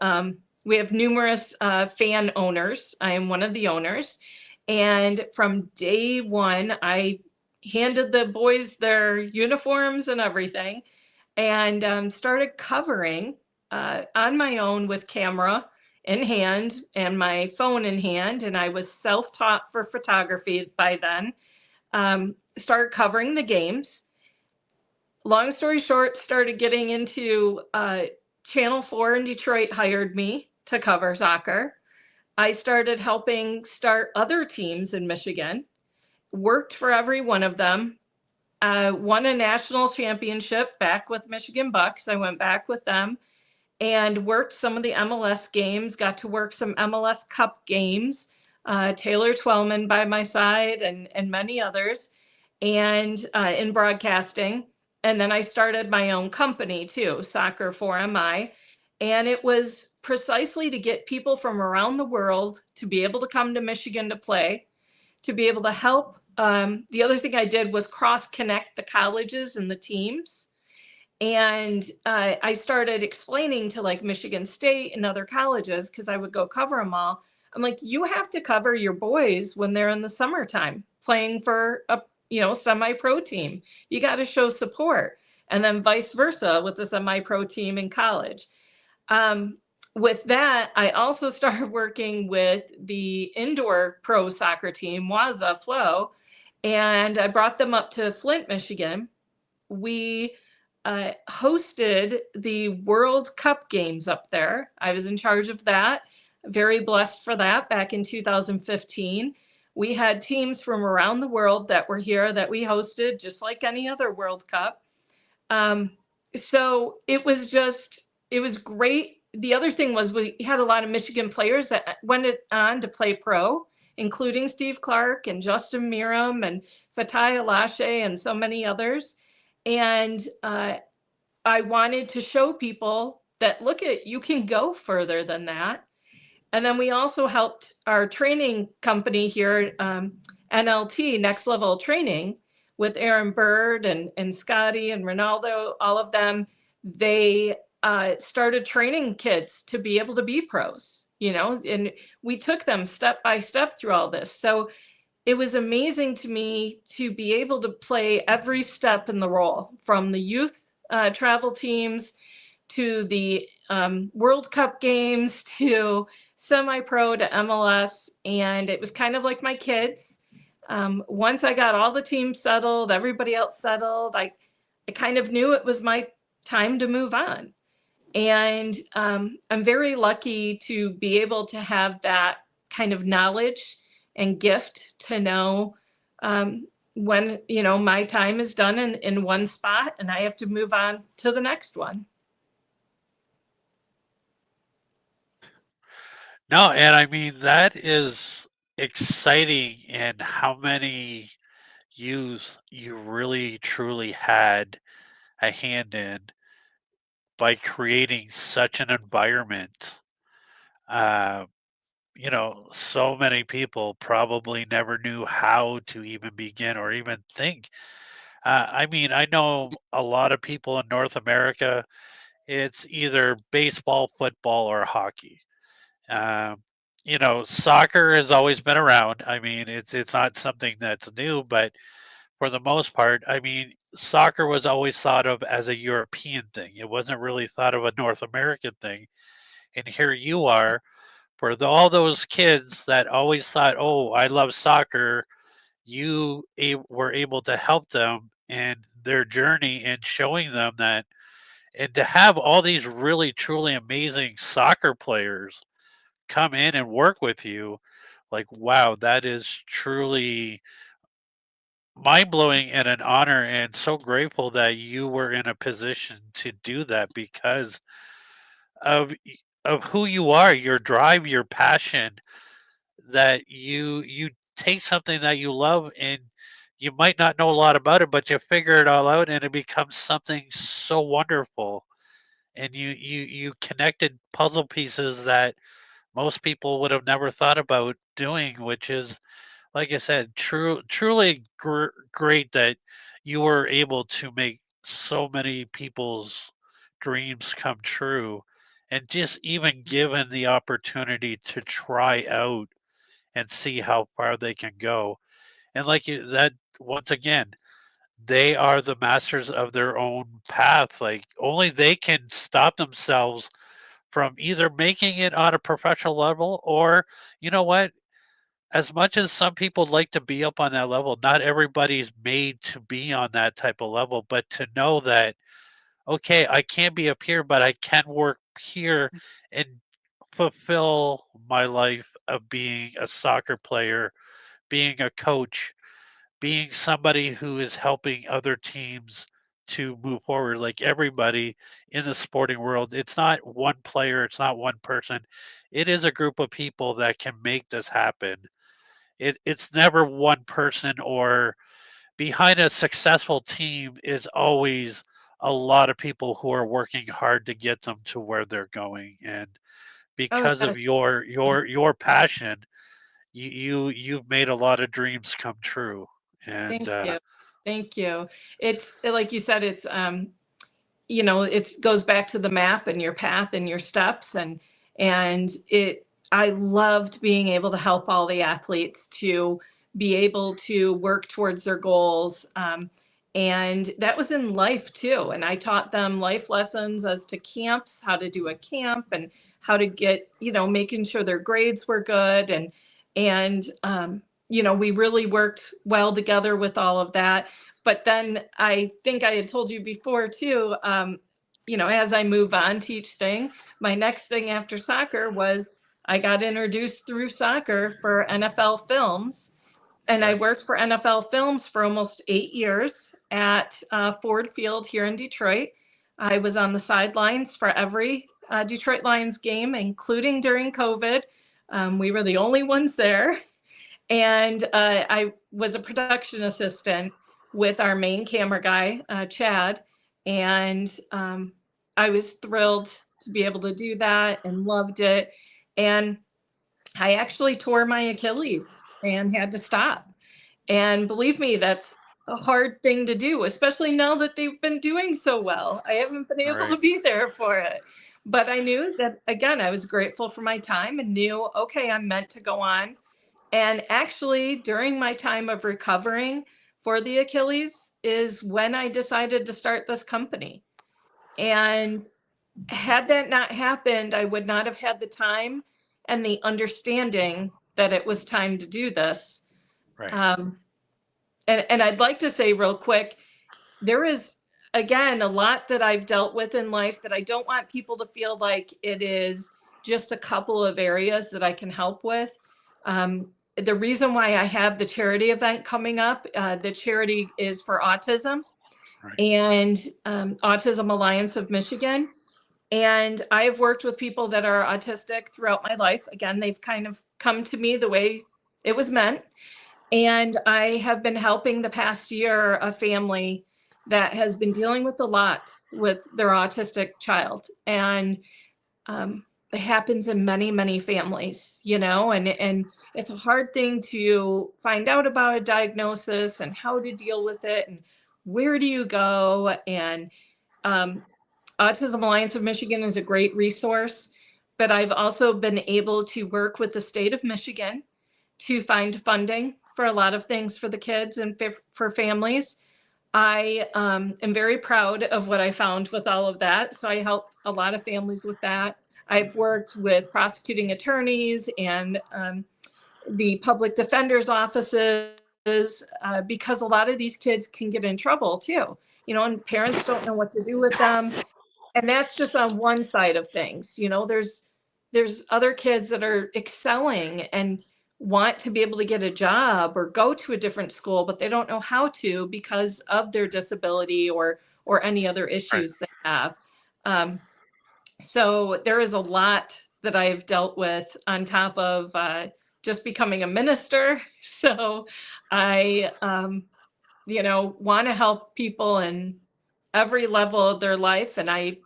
we have numerous fan owners. I am one of the owners. And from day one, I handed the boys their uniforms and everything, and started covering on my own with camera in hand and my phone in hand. And I was self taught for photography by then. Started covering the games. Long story short, started getting into Channel 4 in Detroit hired me to cover soccer. I started helping start other teams in Michigan, worked for every one of them, won a national championship back with Michigan Bucks. I went back with them and worked some of the MLS games, got to work some MLS Cup games, Taylor Twellman by my side, and many others, and in broadcasting. And then I started my own company too, Soccer for MI. And it was precisely to get people from around the world to be able to come to Michigan to play, to be able to help. The other thing I did was cross connect the colleges and the teams. And I started explaining to like Michigan State and other colleges, because I would go cover them all. I'm like, you have to cover your boys when they're in the summertime playing for a semi-pro team. You got to show support, and then vice versa with the semi-pro team in college. With that, I also started working with the indoor pro soccer team, Waza Flow, and I brought them up to Flint, Michigan. We hosted the World Cup games up there. I was in charge of that. Very blessed for that back in 2015. We had teams from around the world that were here that we hosted, just like any other World Cup. So it was great. The other thing was we had a lot of Michigan players that went on to play pro, including Steve Clark and Justin Miram and Fatai Alashe and so many others. And I wanted to show people that, look, at you can go further than that. And then we also helped our training company here, NLT, Next Level Training, with Aaron Bird and Scotty and Ronaldo, all of them. They started training kids to be able to be pros, and we took them step by step through all this. So it was amazing to me to be able to play every step in the role, from the youth travel teams to the World Cup games to semi-pro to MLS. And it was kind of like my kids. Once I got all the teams settled, everybody else settled, I kind of knew it was my time to move on. And I'm very lucky to be able to have that kind of knowledge and gift to know when my time is done in one spot and I have to move on to the next one. No, and I mean that is exciting, and how many you really truly had a hand in by creating such an environment. Uh, so many people probably never knew how to even begin or even think. I mean, I know a lot of people in North America, it's either baseball, football, or hockey. Um, soccer has always been around. I mean, it's not something that's new, but for the most part, I mean, soccer was always thought of as a European thing. It wasn't really thought of a North American thing. And here you are, for all those kids that always thought, "Oh, I love soccer," were able to help them in their journey and showing them that, and to have all these really truly amazing soccer players come in and work with you, like, wow, that is truly mind blowing and an honor, and so grateful that you were in a position to do that because of of who you are, your drive, your passion, that you take something that you love, and you might not know a lot about it, but you figure it all out and it becomes something so wonderful. And you connected puzzle pieces that most people would have never thought about doing, which is like I said, truly great that you were able to make so many people's dreams come true, and just even given the opportunity to try out and see how far they can go. And like you, that once again, they are the masters of their own path. Like only they can stop themselves from either making it on a professional level or, you know what, as much as some people like to be up on that level, not everybody's made to be on that type of level, but to know that, okay, I can't be up here, but I can work here and fulfill my life of being a soccer player, being a coach, being somebody who is helping other teams to move forward. Like everybody in the sporting world, it's not one player, it's not one person. It is a group of people that can make this happen. It's never one person, or behind a successful team is always a lot of people who are working hard to get them to where they're going. And Oh, because yeah. of your passion, you've made a lot of dreams come true. And Thank you. Thank you. It's like you said, it's it goes back to the map and your path and your steps, and it I loved being able to help all the athletes to be able to work towards their goals. And that was in life too. And I taught them life lessons as to camps, how to do a camp, and how to get, making sure their grades were good. And we really worked well together with all of that. But then I think I had told you before too, as I move on to each thing, my next thing after soccer was I got introduced through soccer for NFL Films. And I right, worked for NFL Films for almost 8 years at Ford Field here in Detroit. I was on the sidelines for every Detroit Lions game, including during COVID. We were the only ones there. And I was a production assistant with our main camera guy, Chad. And I was thrilled to be able to do that and loved it. And I actually tore my Achilles and had to stop. And believe me, that's a hard thing to do, especially now that they've been doing so well. I haven't been able to right, be there for it. But I knew that, again, I was grateful for my time and knew, okay, I'm meant to go on. And actually, during my time of recovering for the Achilles is when I decided to start this company. And had that not happened, I would not have had the time and the understanding that it was time to do this. right, Um, and I'd like to say real quick, there is, again, a lot that I've dealt with in life that I don't want people to feel like it is just a couple of areas that I can help with. The reason why I have the charity event coming up, the charity is for autism right, and Autism Alliance of Michigan. And I've worked with people that are autistic throughout my life. Again, they've kind of come to me the way it was meant. And I have been helping the past year a family that has been dealing with a lot with their autistic child. And it happens in many, many families, and it's a hard thing to find out about a diagnosis and how to deal with it and where do you go. And um, Autism Alliance of Michigan is a great resource, but I've also been able to work with the state of Michigan to find funding for a lot of things for the kids and for families. I am very proud of what I found with all of that. So I help a lot of families with that. I've worked with prosecuting attorneys and the public defender's offices because a lot of these kids can get in trouble too, and parents don't know what to do with them. And that's just on one side of things. There's other kids that are excelling and want to be able to get a job or go to a different school, but they don't know how to because of their disability or any other right. issues they have. Um, so there is a lot that I've dealt with on top of just becoming a minister. So I, want to help people in every level of their life, and I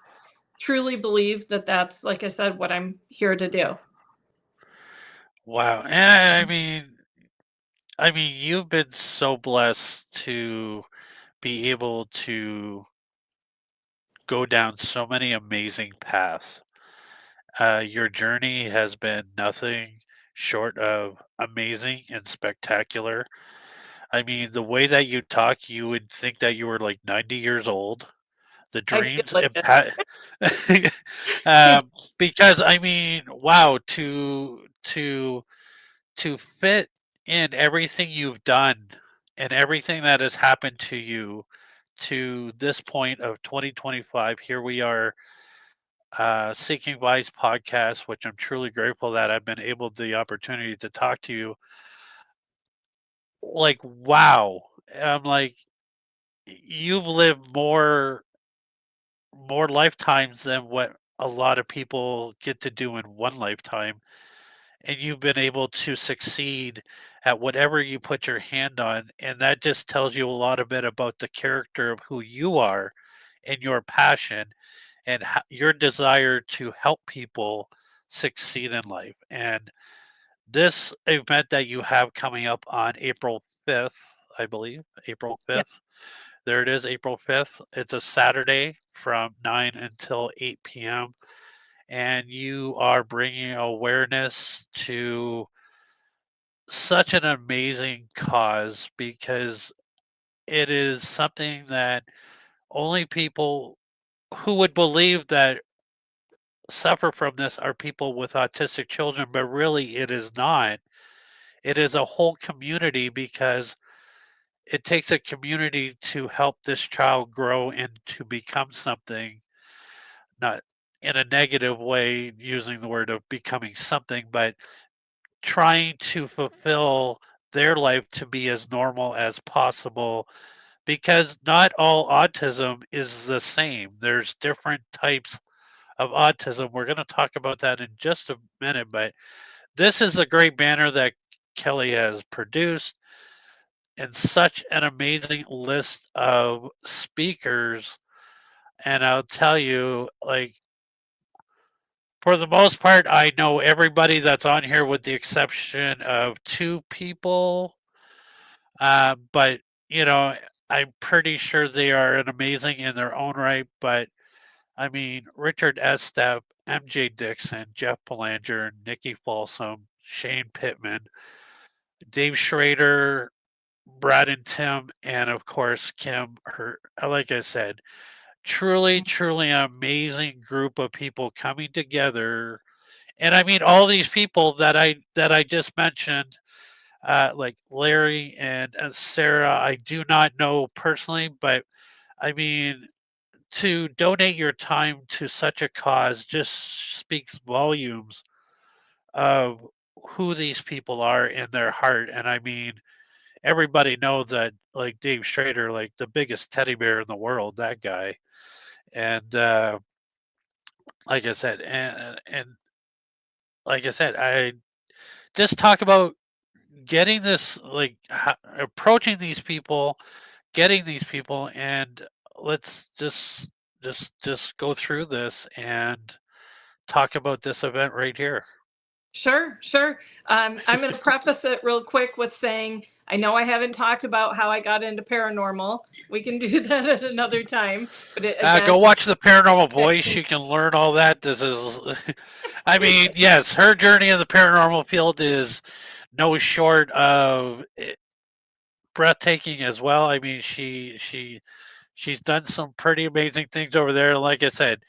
truly believe that that's, like I said, what I'm here to do. Wow. And I mean, I mean, you've been so blessed to be able to go down so many amazing paths. Your journey has been nothing short of amazing and spectacular. I mean, the way that you talk, you would think that you were like 90 years old. The I feel dreams like and because I mean, wow, to fit in everything you've done and everything that has happened to you to this point of 2025, here we are, Seeking Advice podcast, which I'm truly grateful that I've been able the opportunity to talk to you. Like, wow. I'm like, you've lived more lifetimes than what a lot of people get to do in one lifetime. And you've been able to succeed at whatever you put your hand on. And that just tells you a lot of bit about the character of who you are and your passion and your desire to help people succeed in life. And this event that you have coming up on April 5th, I believe, April yeah, 5th. There it is, April 5th. It's a Saturday from 9 until 8 p.m. And you are bringing awareness to such an amazing cause because it is something that only people who would believe that suffer from this are people with autistic children, but really it is not. It is a whole community because it takes a community to help this child grow and to become something, not in a negative way, using the word of becoming something, but trying to fulfill their life to be as normal as possible because not all autism is the same. There's different types of autism. We're going to talk about that in just a minute, but this is a great banner that Kelly has produced and such an amazing list of speakers. And I'll tell you, like, for the most part, I know everybody that's on here with the exception of two people. But, you know, I'm pretty sure they are an amazing in their own right. But I mean, Richard Estep, MJ Dixon, Jeff Belanger, Nikki Folsom, Shane Pittman, Dave Schrader, Brad and Tim, and of course Kim. Her, like I said, truly, truly an amazing group of people coming together. And I mean, all these people that I just mentioned, like Larry and Sarah, I do not know personally, but I mean, to donate your time to such a cause just speaks volumes of who these people are in their heart. And I mean, everybody knows that, like Dave Schrader, like the biggest teddy bear in the world, that guy. And like I said, and like I said, I just talk about getting this, like approaching these people, getting these people, and let's just go through this and talk about this event right here. sure, sure. I'm going to preface it real quick with saying I know I haven't talked about how I got into paranormal. We can do that at another time. But again, Go watch the Paranormal back Voice. to You can learn all that. This is, I mean, yes, her journey in the paranormal field is no short of breathtaking as well. I mean, she's done some pretty amazing things over there. Like I said,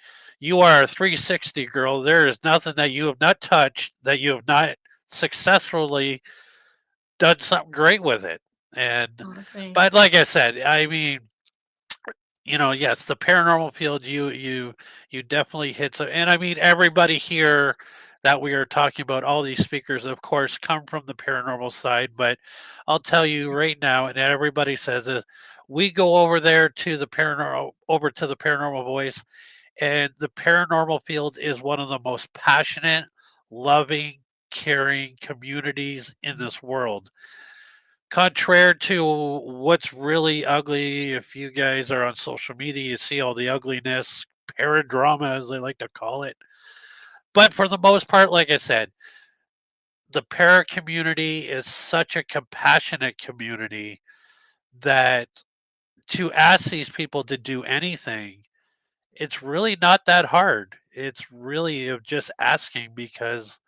you are a 360 girl. There is nothing that you have not touched that you have not successfully done something great with it. And oh, but thanks. like I said, I mean, yes, the paranormal field, you definitely hit so, and I mean everybody here that we are talking about, all these speakers, of course, come from the paranormal side. But I'll tell you right now, and everybody says this, we go over to the paranormal voice, and the paranormal field is one of the most passionate, loving, caring communities in this world. Contrary to what's really ugly, if you guys are on social media, you see all the ugliness, paradrama, as they like to call it. But for the most part, like I said, the para community is such a compassionate community that to ask these people to do anything, it's really not that hard. It's really just asking because,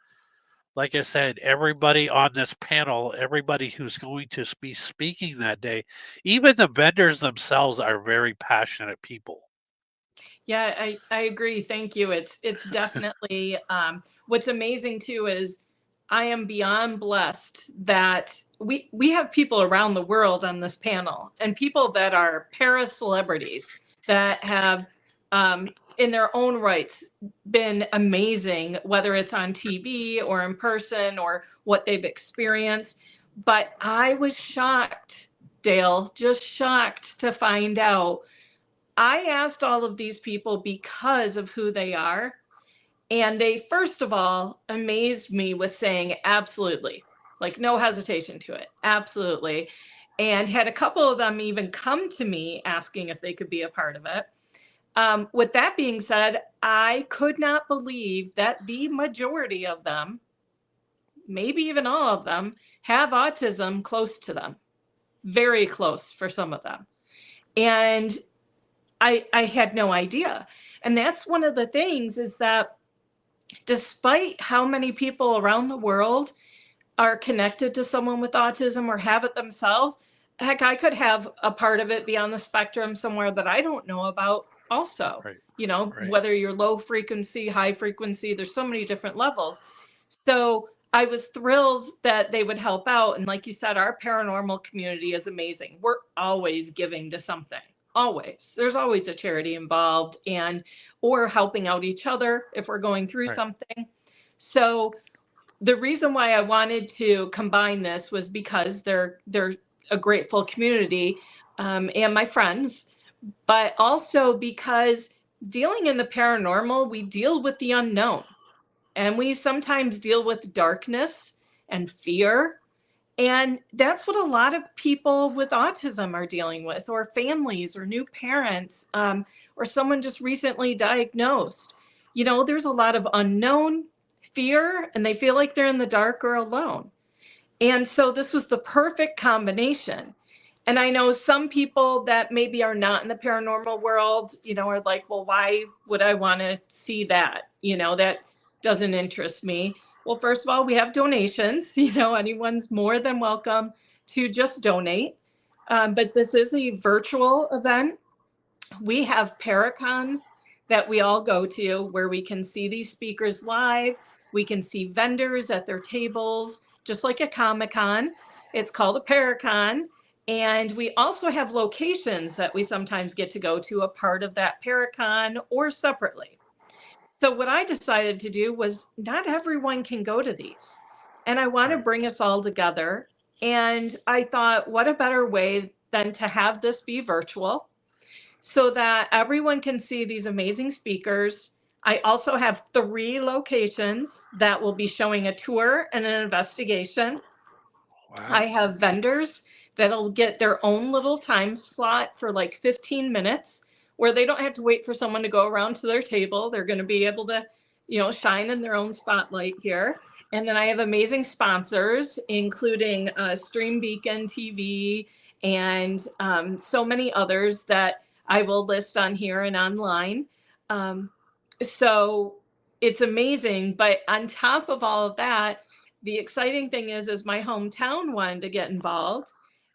like I said, everybody on this panel, everybody who's going to be speaking that day, even the vendors themselves are very passionate people. Yeah, I agree. Thank you. It's definitely what's amazing too is I am beyond blessed that we have people around the world on this panel and people that are para celebrities that have in their own rights been amazing, whether it's on TV or in person or what they've experienced. But I was shocked, Dale, just shocked to find out I asked all of these people because of who they are. And they, first of all, amazed me with saying, absolutely, like no hesitation to it. Absolutely. And had a couple of them even come to me asking if they could be a part of it. With that being said, I could not believe that the majority of them, maybe even all of them, have autism close to them, very close for some of them. And I had no idea. And that's one of the things is that despite how many people around the world are connected to someone with autism or have it themselves, heck, I could have a part of it be on the spectrum somewhere that I don't know about also. Right. You know, Right. whether you're low frequency, high frequency, there's so many different levels. So I was thrilled that they would help out. And like you said, our paranormal community is amazing. We're always giving to something. Always. There's always a charity involved and or helping out each other if we're going through Right. something. So the reason why I wanted to combine this was because they're a grateful community and my friends, but also because dealing in the paranormal, we deal with the unknown. And we sometimes deal with darkness and fear. And that's what a lot of people with autism are dealing with, or families, or new parents, or someone just recently diagnosed. You know, there's a lot of unknown fear, and they feel like they're in the dark or alone. And so this was the perfect combination. And I know some people that maybe are not in the paranormal world, you know, are like, well, why would I want to see that? You know, that doesn't interest me. Well, first of all, we have donations. You know, anyone's more than welcome to just donate. But this is a virtual event. We have paracons that we all go to where we can see these speakers live. We can see vendors at their tables, just like a Comic-Con. It's called a paracon. And we also have locations that we sometimes get to go to a part of that paracon or separately. So what I decided to do was not everyone can go to these. And I want to Right. bring us all together. And I thought, what a better way than to have this be virtual so that everyone can see these amazing speakers. I also have 3 locations that will be showing a tour and an investigation. I Wow. have vendors that'll get their own little time slot for like 15 minutes where they don't have to wait for someone to go around to their table. They're going to be able to, you know, shine in their own spotlight here. And then I have amazing sponsors, including Stream Beacon TV and so many others that I will list on here and online. Um, so it's amazing. But on top of all of that, the exciting thing is my hometown wanted to get involved.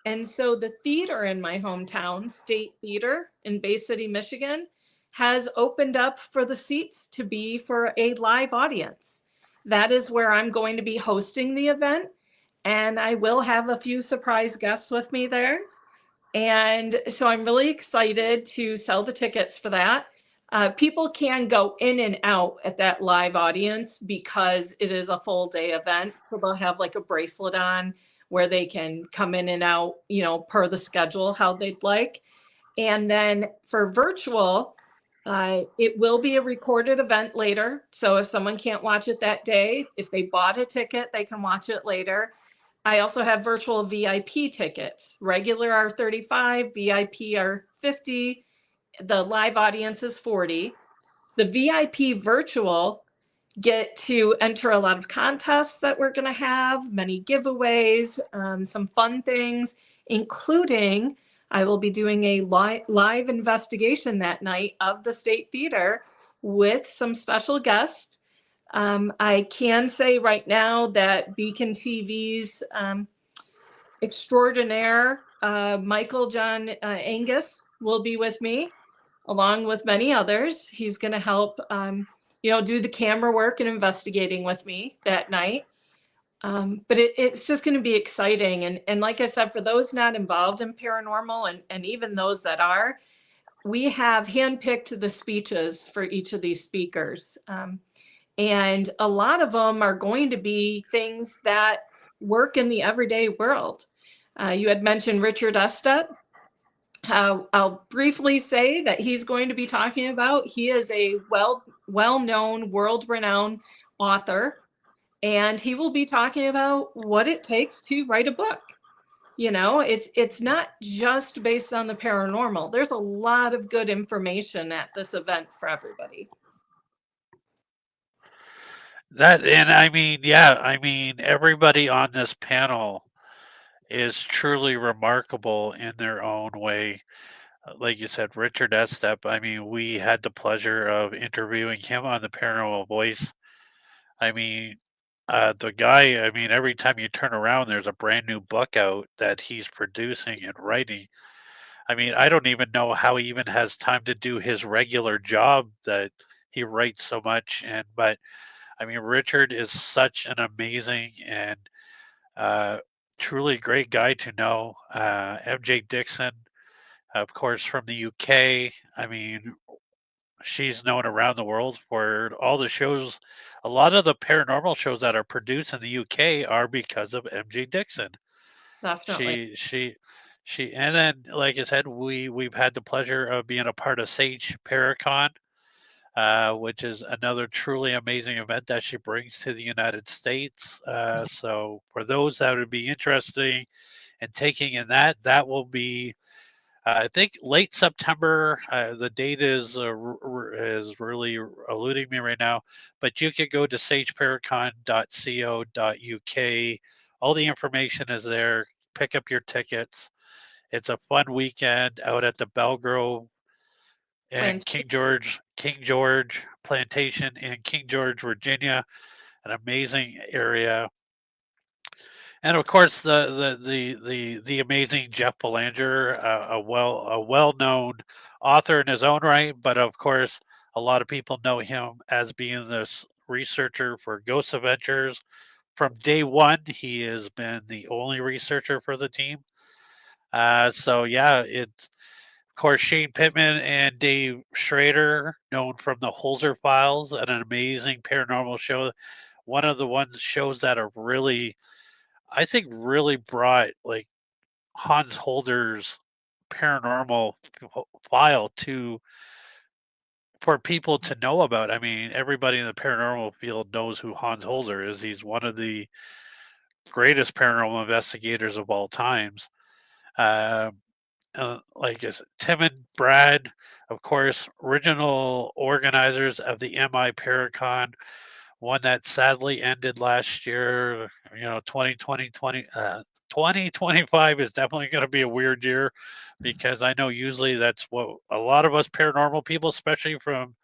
And so the theater in my hometown, State Theater in Bay City, Michigan, has opened up for the seats to be for a live audience. That is where I'm going to be hosting the event. And I will have a few surprise guests with me there. And so I'm really excited to sell the tickets for that. People can go in and out at that live audience because it is a full day event. So they'll have like a bracelet on where they can come in and out, you know, per the schedule, how they'd like. And then for virtual, it will be a recorded event later. So if someone can't watch it that day, if they bought a ticket, they can watch it later. I also have virtual VIP tickets. Regular are 35, VIP are 50. The live audience is 40. The VIP virtual get to enter a lot of contests that we're going to have, many giveaways, some fun things, including I will be doing a live investigation that night of the State Theater with some special guests. I can say right now that Beacon TV's extraordinaire Michael John Angus will be with me, along with many others. He's going to help, do the camera work and investigating with me that night. But it's just going to be exciting. And like I said, for those not involved in paranormal and even those that are, we have handpicked the speeches for each of these speakers. And a lot of them are going to be things that work in the everyday world. You had mentioned Richard Estep. I'll briefly say that he's going to be talking about, he is a well-known, world-renowned author, and he will be talking about what it takes to write a book. It's not just based on the paranormal. There's a lot of good information at this event for everybody. That and I mean, yeah, I mean, everybody on this panel is truly remarkable in their own way. Like you said, Richard Estep, I mean, we had the pleasure of interviewing him on the Paranormal Voice. I mean, the guy, I mean, every time you turn around, there's a brand new book out that he's producing and writing. I mean, I don't even know how he even has time to do his regular job that he writes so much. But I mean, Richard is such an amazing and uh, truly great guy to know. MJ Dixon, of course, from the UK. I mean, she's known around the world for all the shows. A lot of the paranormal shows that are produced in the UK are because of MJ Dixon. Definitely. She she and then like I said, we've had the pleasure of being a part of Sage Paracon, which is another truly amazing event that she brings to the United States. So for those that would be interested in taking in that, that will be I think late September. The date is really eluding me right now, but you could go to sageparacon.co.uk. All the information is there. Pick up your tickets. It's a fun weekend out at the Belgrove and King George Plantation in King George, Virginia, an amazing area. And of course, the amazing Jeff Belanger, a well known author in his own right, but of course, a lot of people know him as being this researcher for Ghost Adventures. From day one, he has been the only researcher for the team. So yeah, it's of course Shane Pittman and Dave Schrader, known from the Holzer Files, an amazing paranormal show. One of the ones shows that are really I think really brought like Hans Holder's paranormal file to for people to know about. I mean, everybody in the paranormal field knows who Hans Holzer is. He's one of the greatest paranormal investigators of all times. Uh, like I said, Tim and Brad, of course, original organizers of the MI Paracon, one that sadly ended last year. 2025 is definitely going to be a weird year because I know usually that's what a lot of us paranormal people, especially from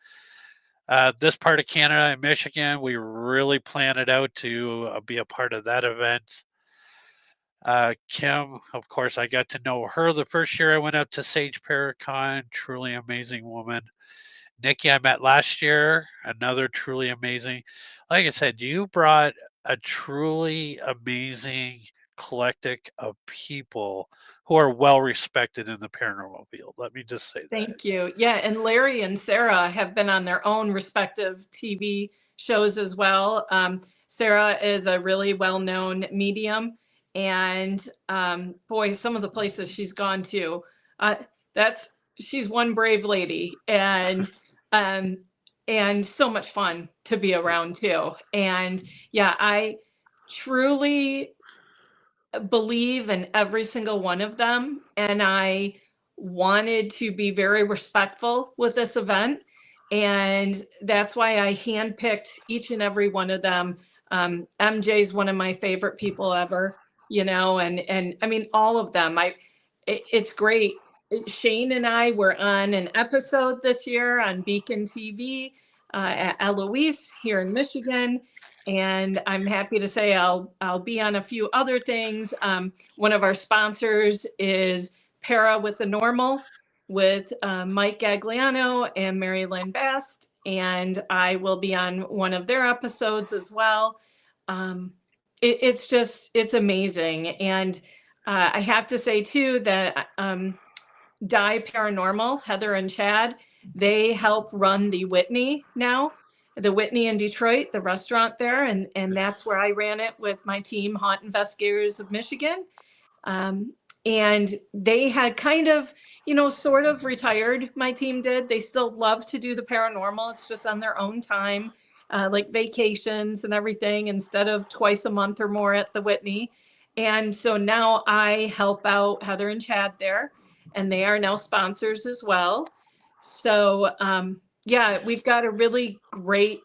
this part of Canada and Michigan, we really plan it out to be a part of that event. Kim, of course, I got to know her the first year I went up to Sage Paracon. Truly amazing woman. Nikki, I met last year. Another truly amazing. Like I said, you brought a truly amazing collective of people who are well respected in the paranormal field. Let me just say that. Thank you. Yeah, and Larry and Sarah have been on their own respective TV shows as well. Sarah is a really well-known medium, and boy, some of the places she's gone to, uh, that's she's one brave lady, um, and so much fun to be around too. And yeah, I truly believe in every single one of them, and I wanted to be very respectful with this event. And that's why I handpicked each and every one of them. MJ's one of my favorite people ever, and I mean, all of them. It's great. Shane and I were on an episode this year on Beacon TV at Eloise here in Michigan, and I'm happy to say I'll be on a few other things. One of our sponsors is Para with the Normal with Mike Gagliano and Mary Lynn Bast, and I will be on one of their episodes as well. It's amazing, and I have to say too that Die Paranormal, Heather and Chad, they help run the Whitney now, the Whitney in Detroit, the restaurant there, and that's where I ran it with my team, Haunt Investigators of Michigan. Um, and they had kind of, sort of retired. My team did. They still love to do the paranormal. It's just on their own time, like vacations and everything, instead of twice a month or more at the Whitney. And so now I help out Heather and Chad there, and they are now sponsors as well. So, yeah, we've got a really great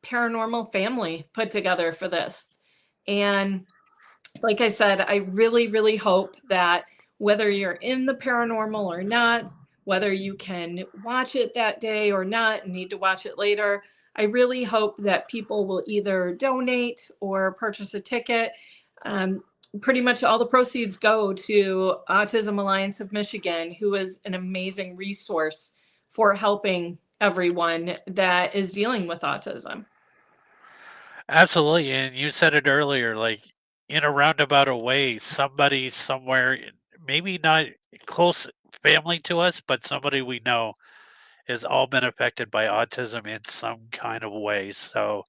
paranormal family put together for this. And like I said, I really, really hope that whether you're in the paranormal or not, whether you can watch it that day or not and need to watch it later, I really hope that people will either donate or purchase a ticket. Um, Pretty much all the proceeds go to Autism Alliance of Michigan, who is an amazing resource for helping everyone that is dealing with autism. Absolutely, and you said it earlier, like in a roundabout a way, somebody somewhere, maybe not close family to us, but somebody we know has all been affected by autism in some kind of way. So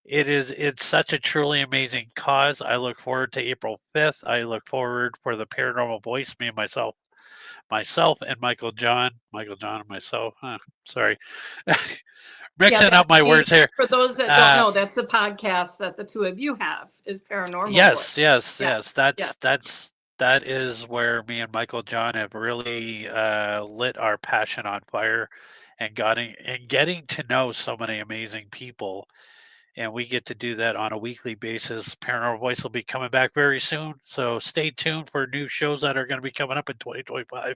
it's such a truly amazing cause. I look forward to April 5th. I look forward for the paranormal voice, me and myself and Michael John and myself. Sorry. Yeah, Mixing up my words here. for those that don't Uh, know, that's a podcast that the two of you have, is Paranormal Voice. yes, yes, yes. Yes, yes. That is where me and Michael John have really lit our passion on fire and getting to know so many amazing people. And we get to do that on a weekly basis. Paranormal Voice will be coming back very soon. So stay tuned for new shows that are going to be coming up in 2025.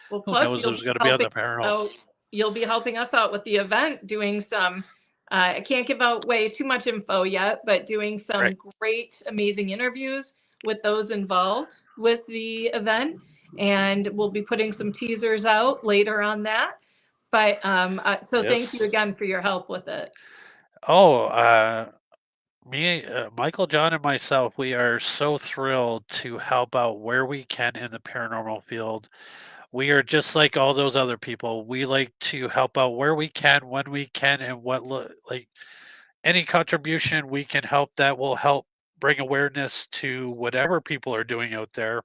Well, Who plus knows you'll who's be going to be on helping the paranormal? out. You'll be helping us out with the event, doing some. I can't give out way too much info yet, but doing some Right. great, amazing interviews with those involved with the event, and we'll be putting some teasers out later on that. But so thank you Yes. again for your help with it. Oh, Michael John and myself, we are so thrilled to help out where we can in the paranormal field. We are just like all those other people. We like to help out where we can, when we can, and like any contribution we can help that will help bring awareness to whatever people are doing out there.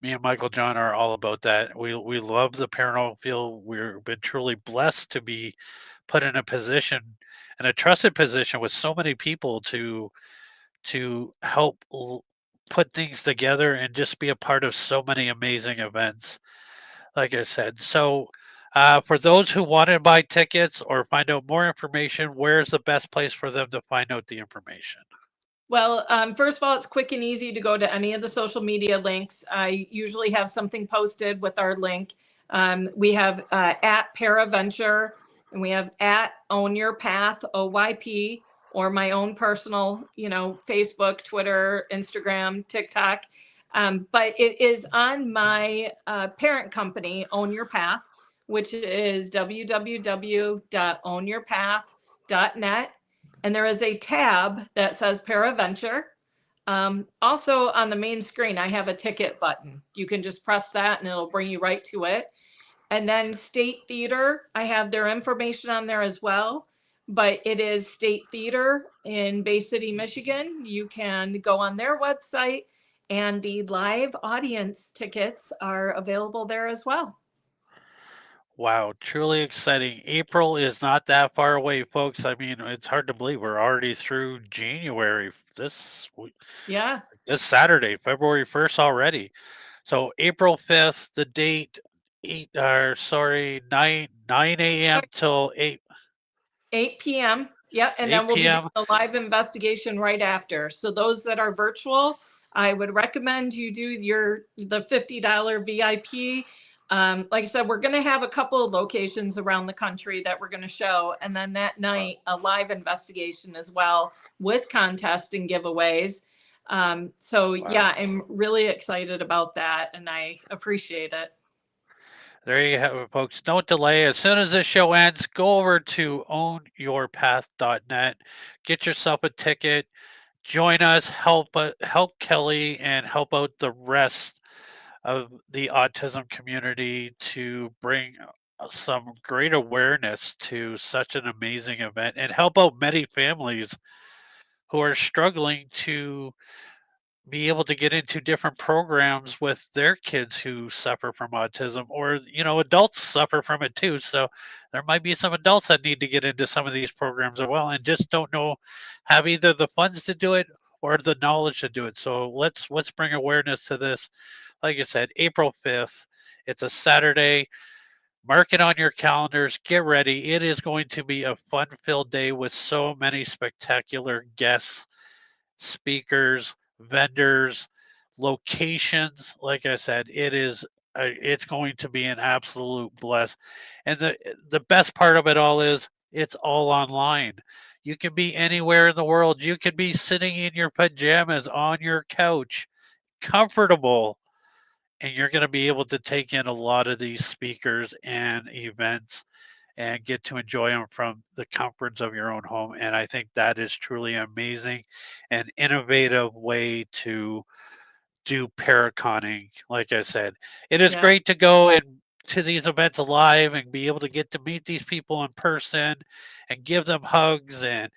Me and Michael John are all about that. We love the paranormal field. We've been truly blessed to be put in a position, in a trusted position with so many people to help put things together and just be a part of so many amazing events. Like I said, so for those who want to buy tickets or find out more information, where's the best place for them to find out the information? Well, first of all, it's quick and easy to go to any of the social media links. I usually have something posted with our link. We have at Paraventure, and we have at Own Your Path OYP, or my own personal, Facebook, Twitter, Instagram, TikTok. But it is on my parent company, Own Your Path, which is www.ownyourpath.net. And there is a tab that says Paraventure. Also on the main screen, I have a ticket button. You can just press that and it'll bring you right to it. And then State Theater, I have their information on there as well, but it is State Theater in Bay City, Michigan. You can go on their website, and the live audience tickets are available there as well. Wow, truly exciting. April is not that far away, folks. I mean, it's hard to believe we're already through January Yeah. this Saturday, February 1st already. So April 5th, the date. 8 or sorry, 9 a.m. till 8 p.m. Yeah, and then we'll be doing 8 p.m. a live investigation right after. So those that are virtual, I would recommend you do the $50 VIP. Like I said, we're going to have a couple of locations around the country that we're going to show, and then that night a live investigation as well with contests and giveaways. So Wow. yeah, I'm really excited about that, and I appreciate it. There you have it, folks. Don't delay. As soon as this show ends, go over to ownyourpath.net. Get yourself a ticket. Join us. Help Kelly and help out the rest of the autism community to bring some great awareness to such an amazing event and help out many families who are struggling to be able to get into different programs with their kids who suffer from autism, or adults suffer from it too. So there might be some adults that need to get into some of these programs as well and just don't know, have either the funds to do it or the knowledge to do it. So let's bring awareness to this. Like I said, April 5th, it's a Saturday. Mark it on your calendars. Get ready. It is going to be a fun filled day with so many spectacular guests, speakers, vendors, locations. Like I said, it's going to be an absolute bless. And the best part of it all is it's all online. You can be anywhere in the world. You could be sitting in your pajamas on your couch, comfortable, and you're going to be able to take in a lot of these speakers and events and get to enjoy them from the comforts of your own home. And I think that is truly amazing and innovative way to do paraconning. Like I said, it is Yeah. great to go and to these events live and be able to get to meet these people in person and give them hugs and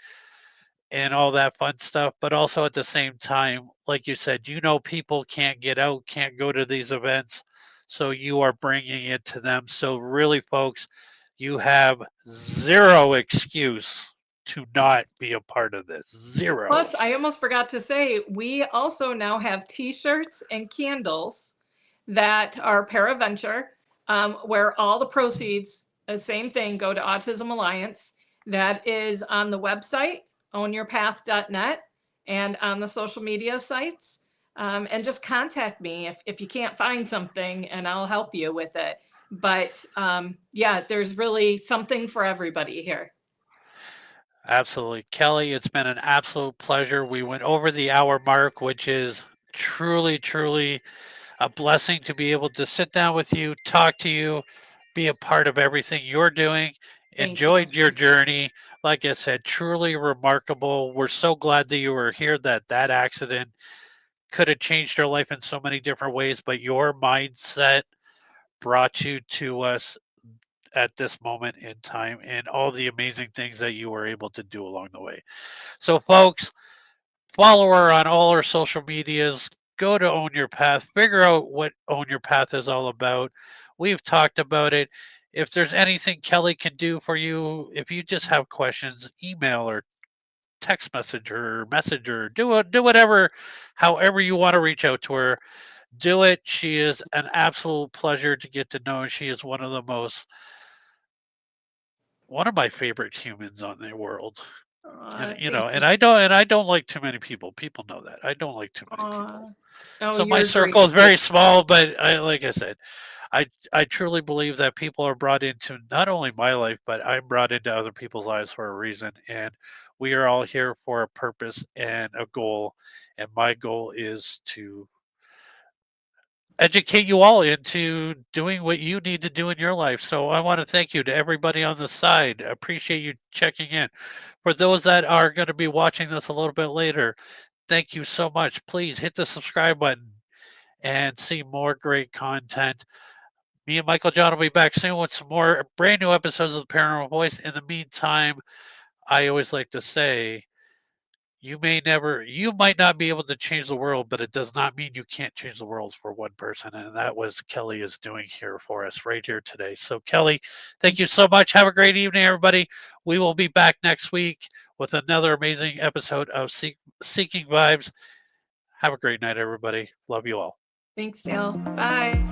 all that fun stuff. But also at the same time, like you said, people can't get out, can't go to these events. So you are bringing it to them. So really, folks, you have zero excuse to not be a part of this. Zero. Plus, I almost forgot to say, we also now have T-shirts and candles that are Paraventure, where all the proceeds, the same thing, go to Autism Alliance. That is on the website, ownyourpath.net, and on the social media sites. And just contact me if you can't find something, and I'll help you with it. But yeah, there's really something for everybody here. Absolutely. Kelly, it's been an absolute pleasure. We went over the hour mark, which is truly, truly a blessing to be able to sit down with you, talk to you, be a part of everything you're doing. Thank you. Enjoyed your journey. Like I said, truly remarkable. We're so glad that you were here, that accident could have changed your life in so many different ways, but your mindset brought you to us at this moment in time and all the amazing things that you were able to do along the way. So, folks, follow her on all her social medias. Go to Own Your Path. Figure out what Own Your Path is all about. We've talked about it. If there's anything Kelly can do for you, if you just have questions, email or text message her, do whatever, however you want to reach out to her. Do it. She is an absolute pleasure to get to know. She is one of my favorite humans on the world. Thank you. And I don't like too many people. People know that. I don't like too many people. Oh, So my you're circle great. is very small, but like I said, I truly believe that people are brought into not only my life, but I'm brought into other people's lives for a reason. And we are all here for a purpose and a goal. And my goal is to educate you all into doing what you need to do in your life. So I want to thank you to everybody on the side. I appreciate you checking in. For those that are going to be watching this a little bit later, thank you so much. Please hit the subscribe button and see more great content. Me and Michael John will be back soon with some more brand new episodes of the Paranormal Voice. In the meantime, I always like to say, you might not be able to change the world, but it does not mean you can't change the world for one person. And that was Kelly is doing here for us right here today. So, Kelly, thank you so much. Have a great evening, everybody. We will be back next week with another amazing episode of Seeking Vibes. Have a great night, everybody. Love you all. Thanks, Dale. Bye.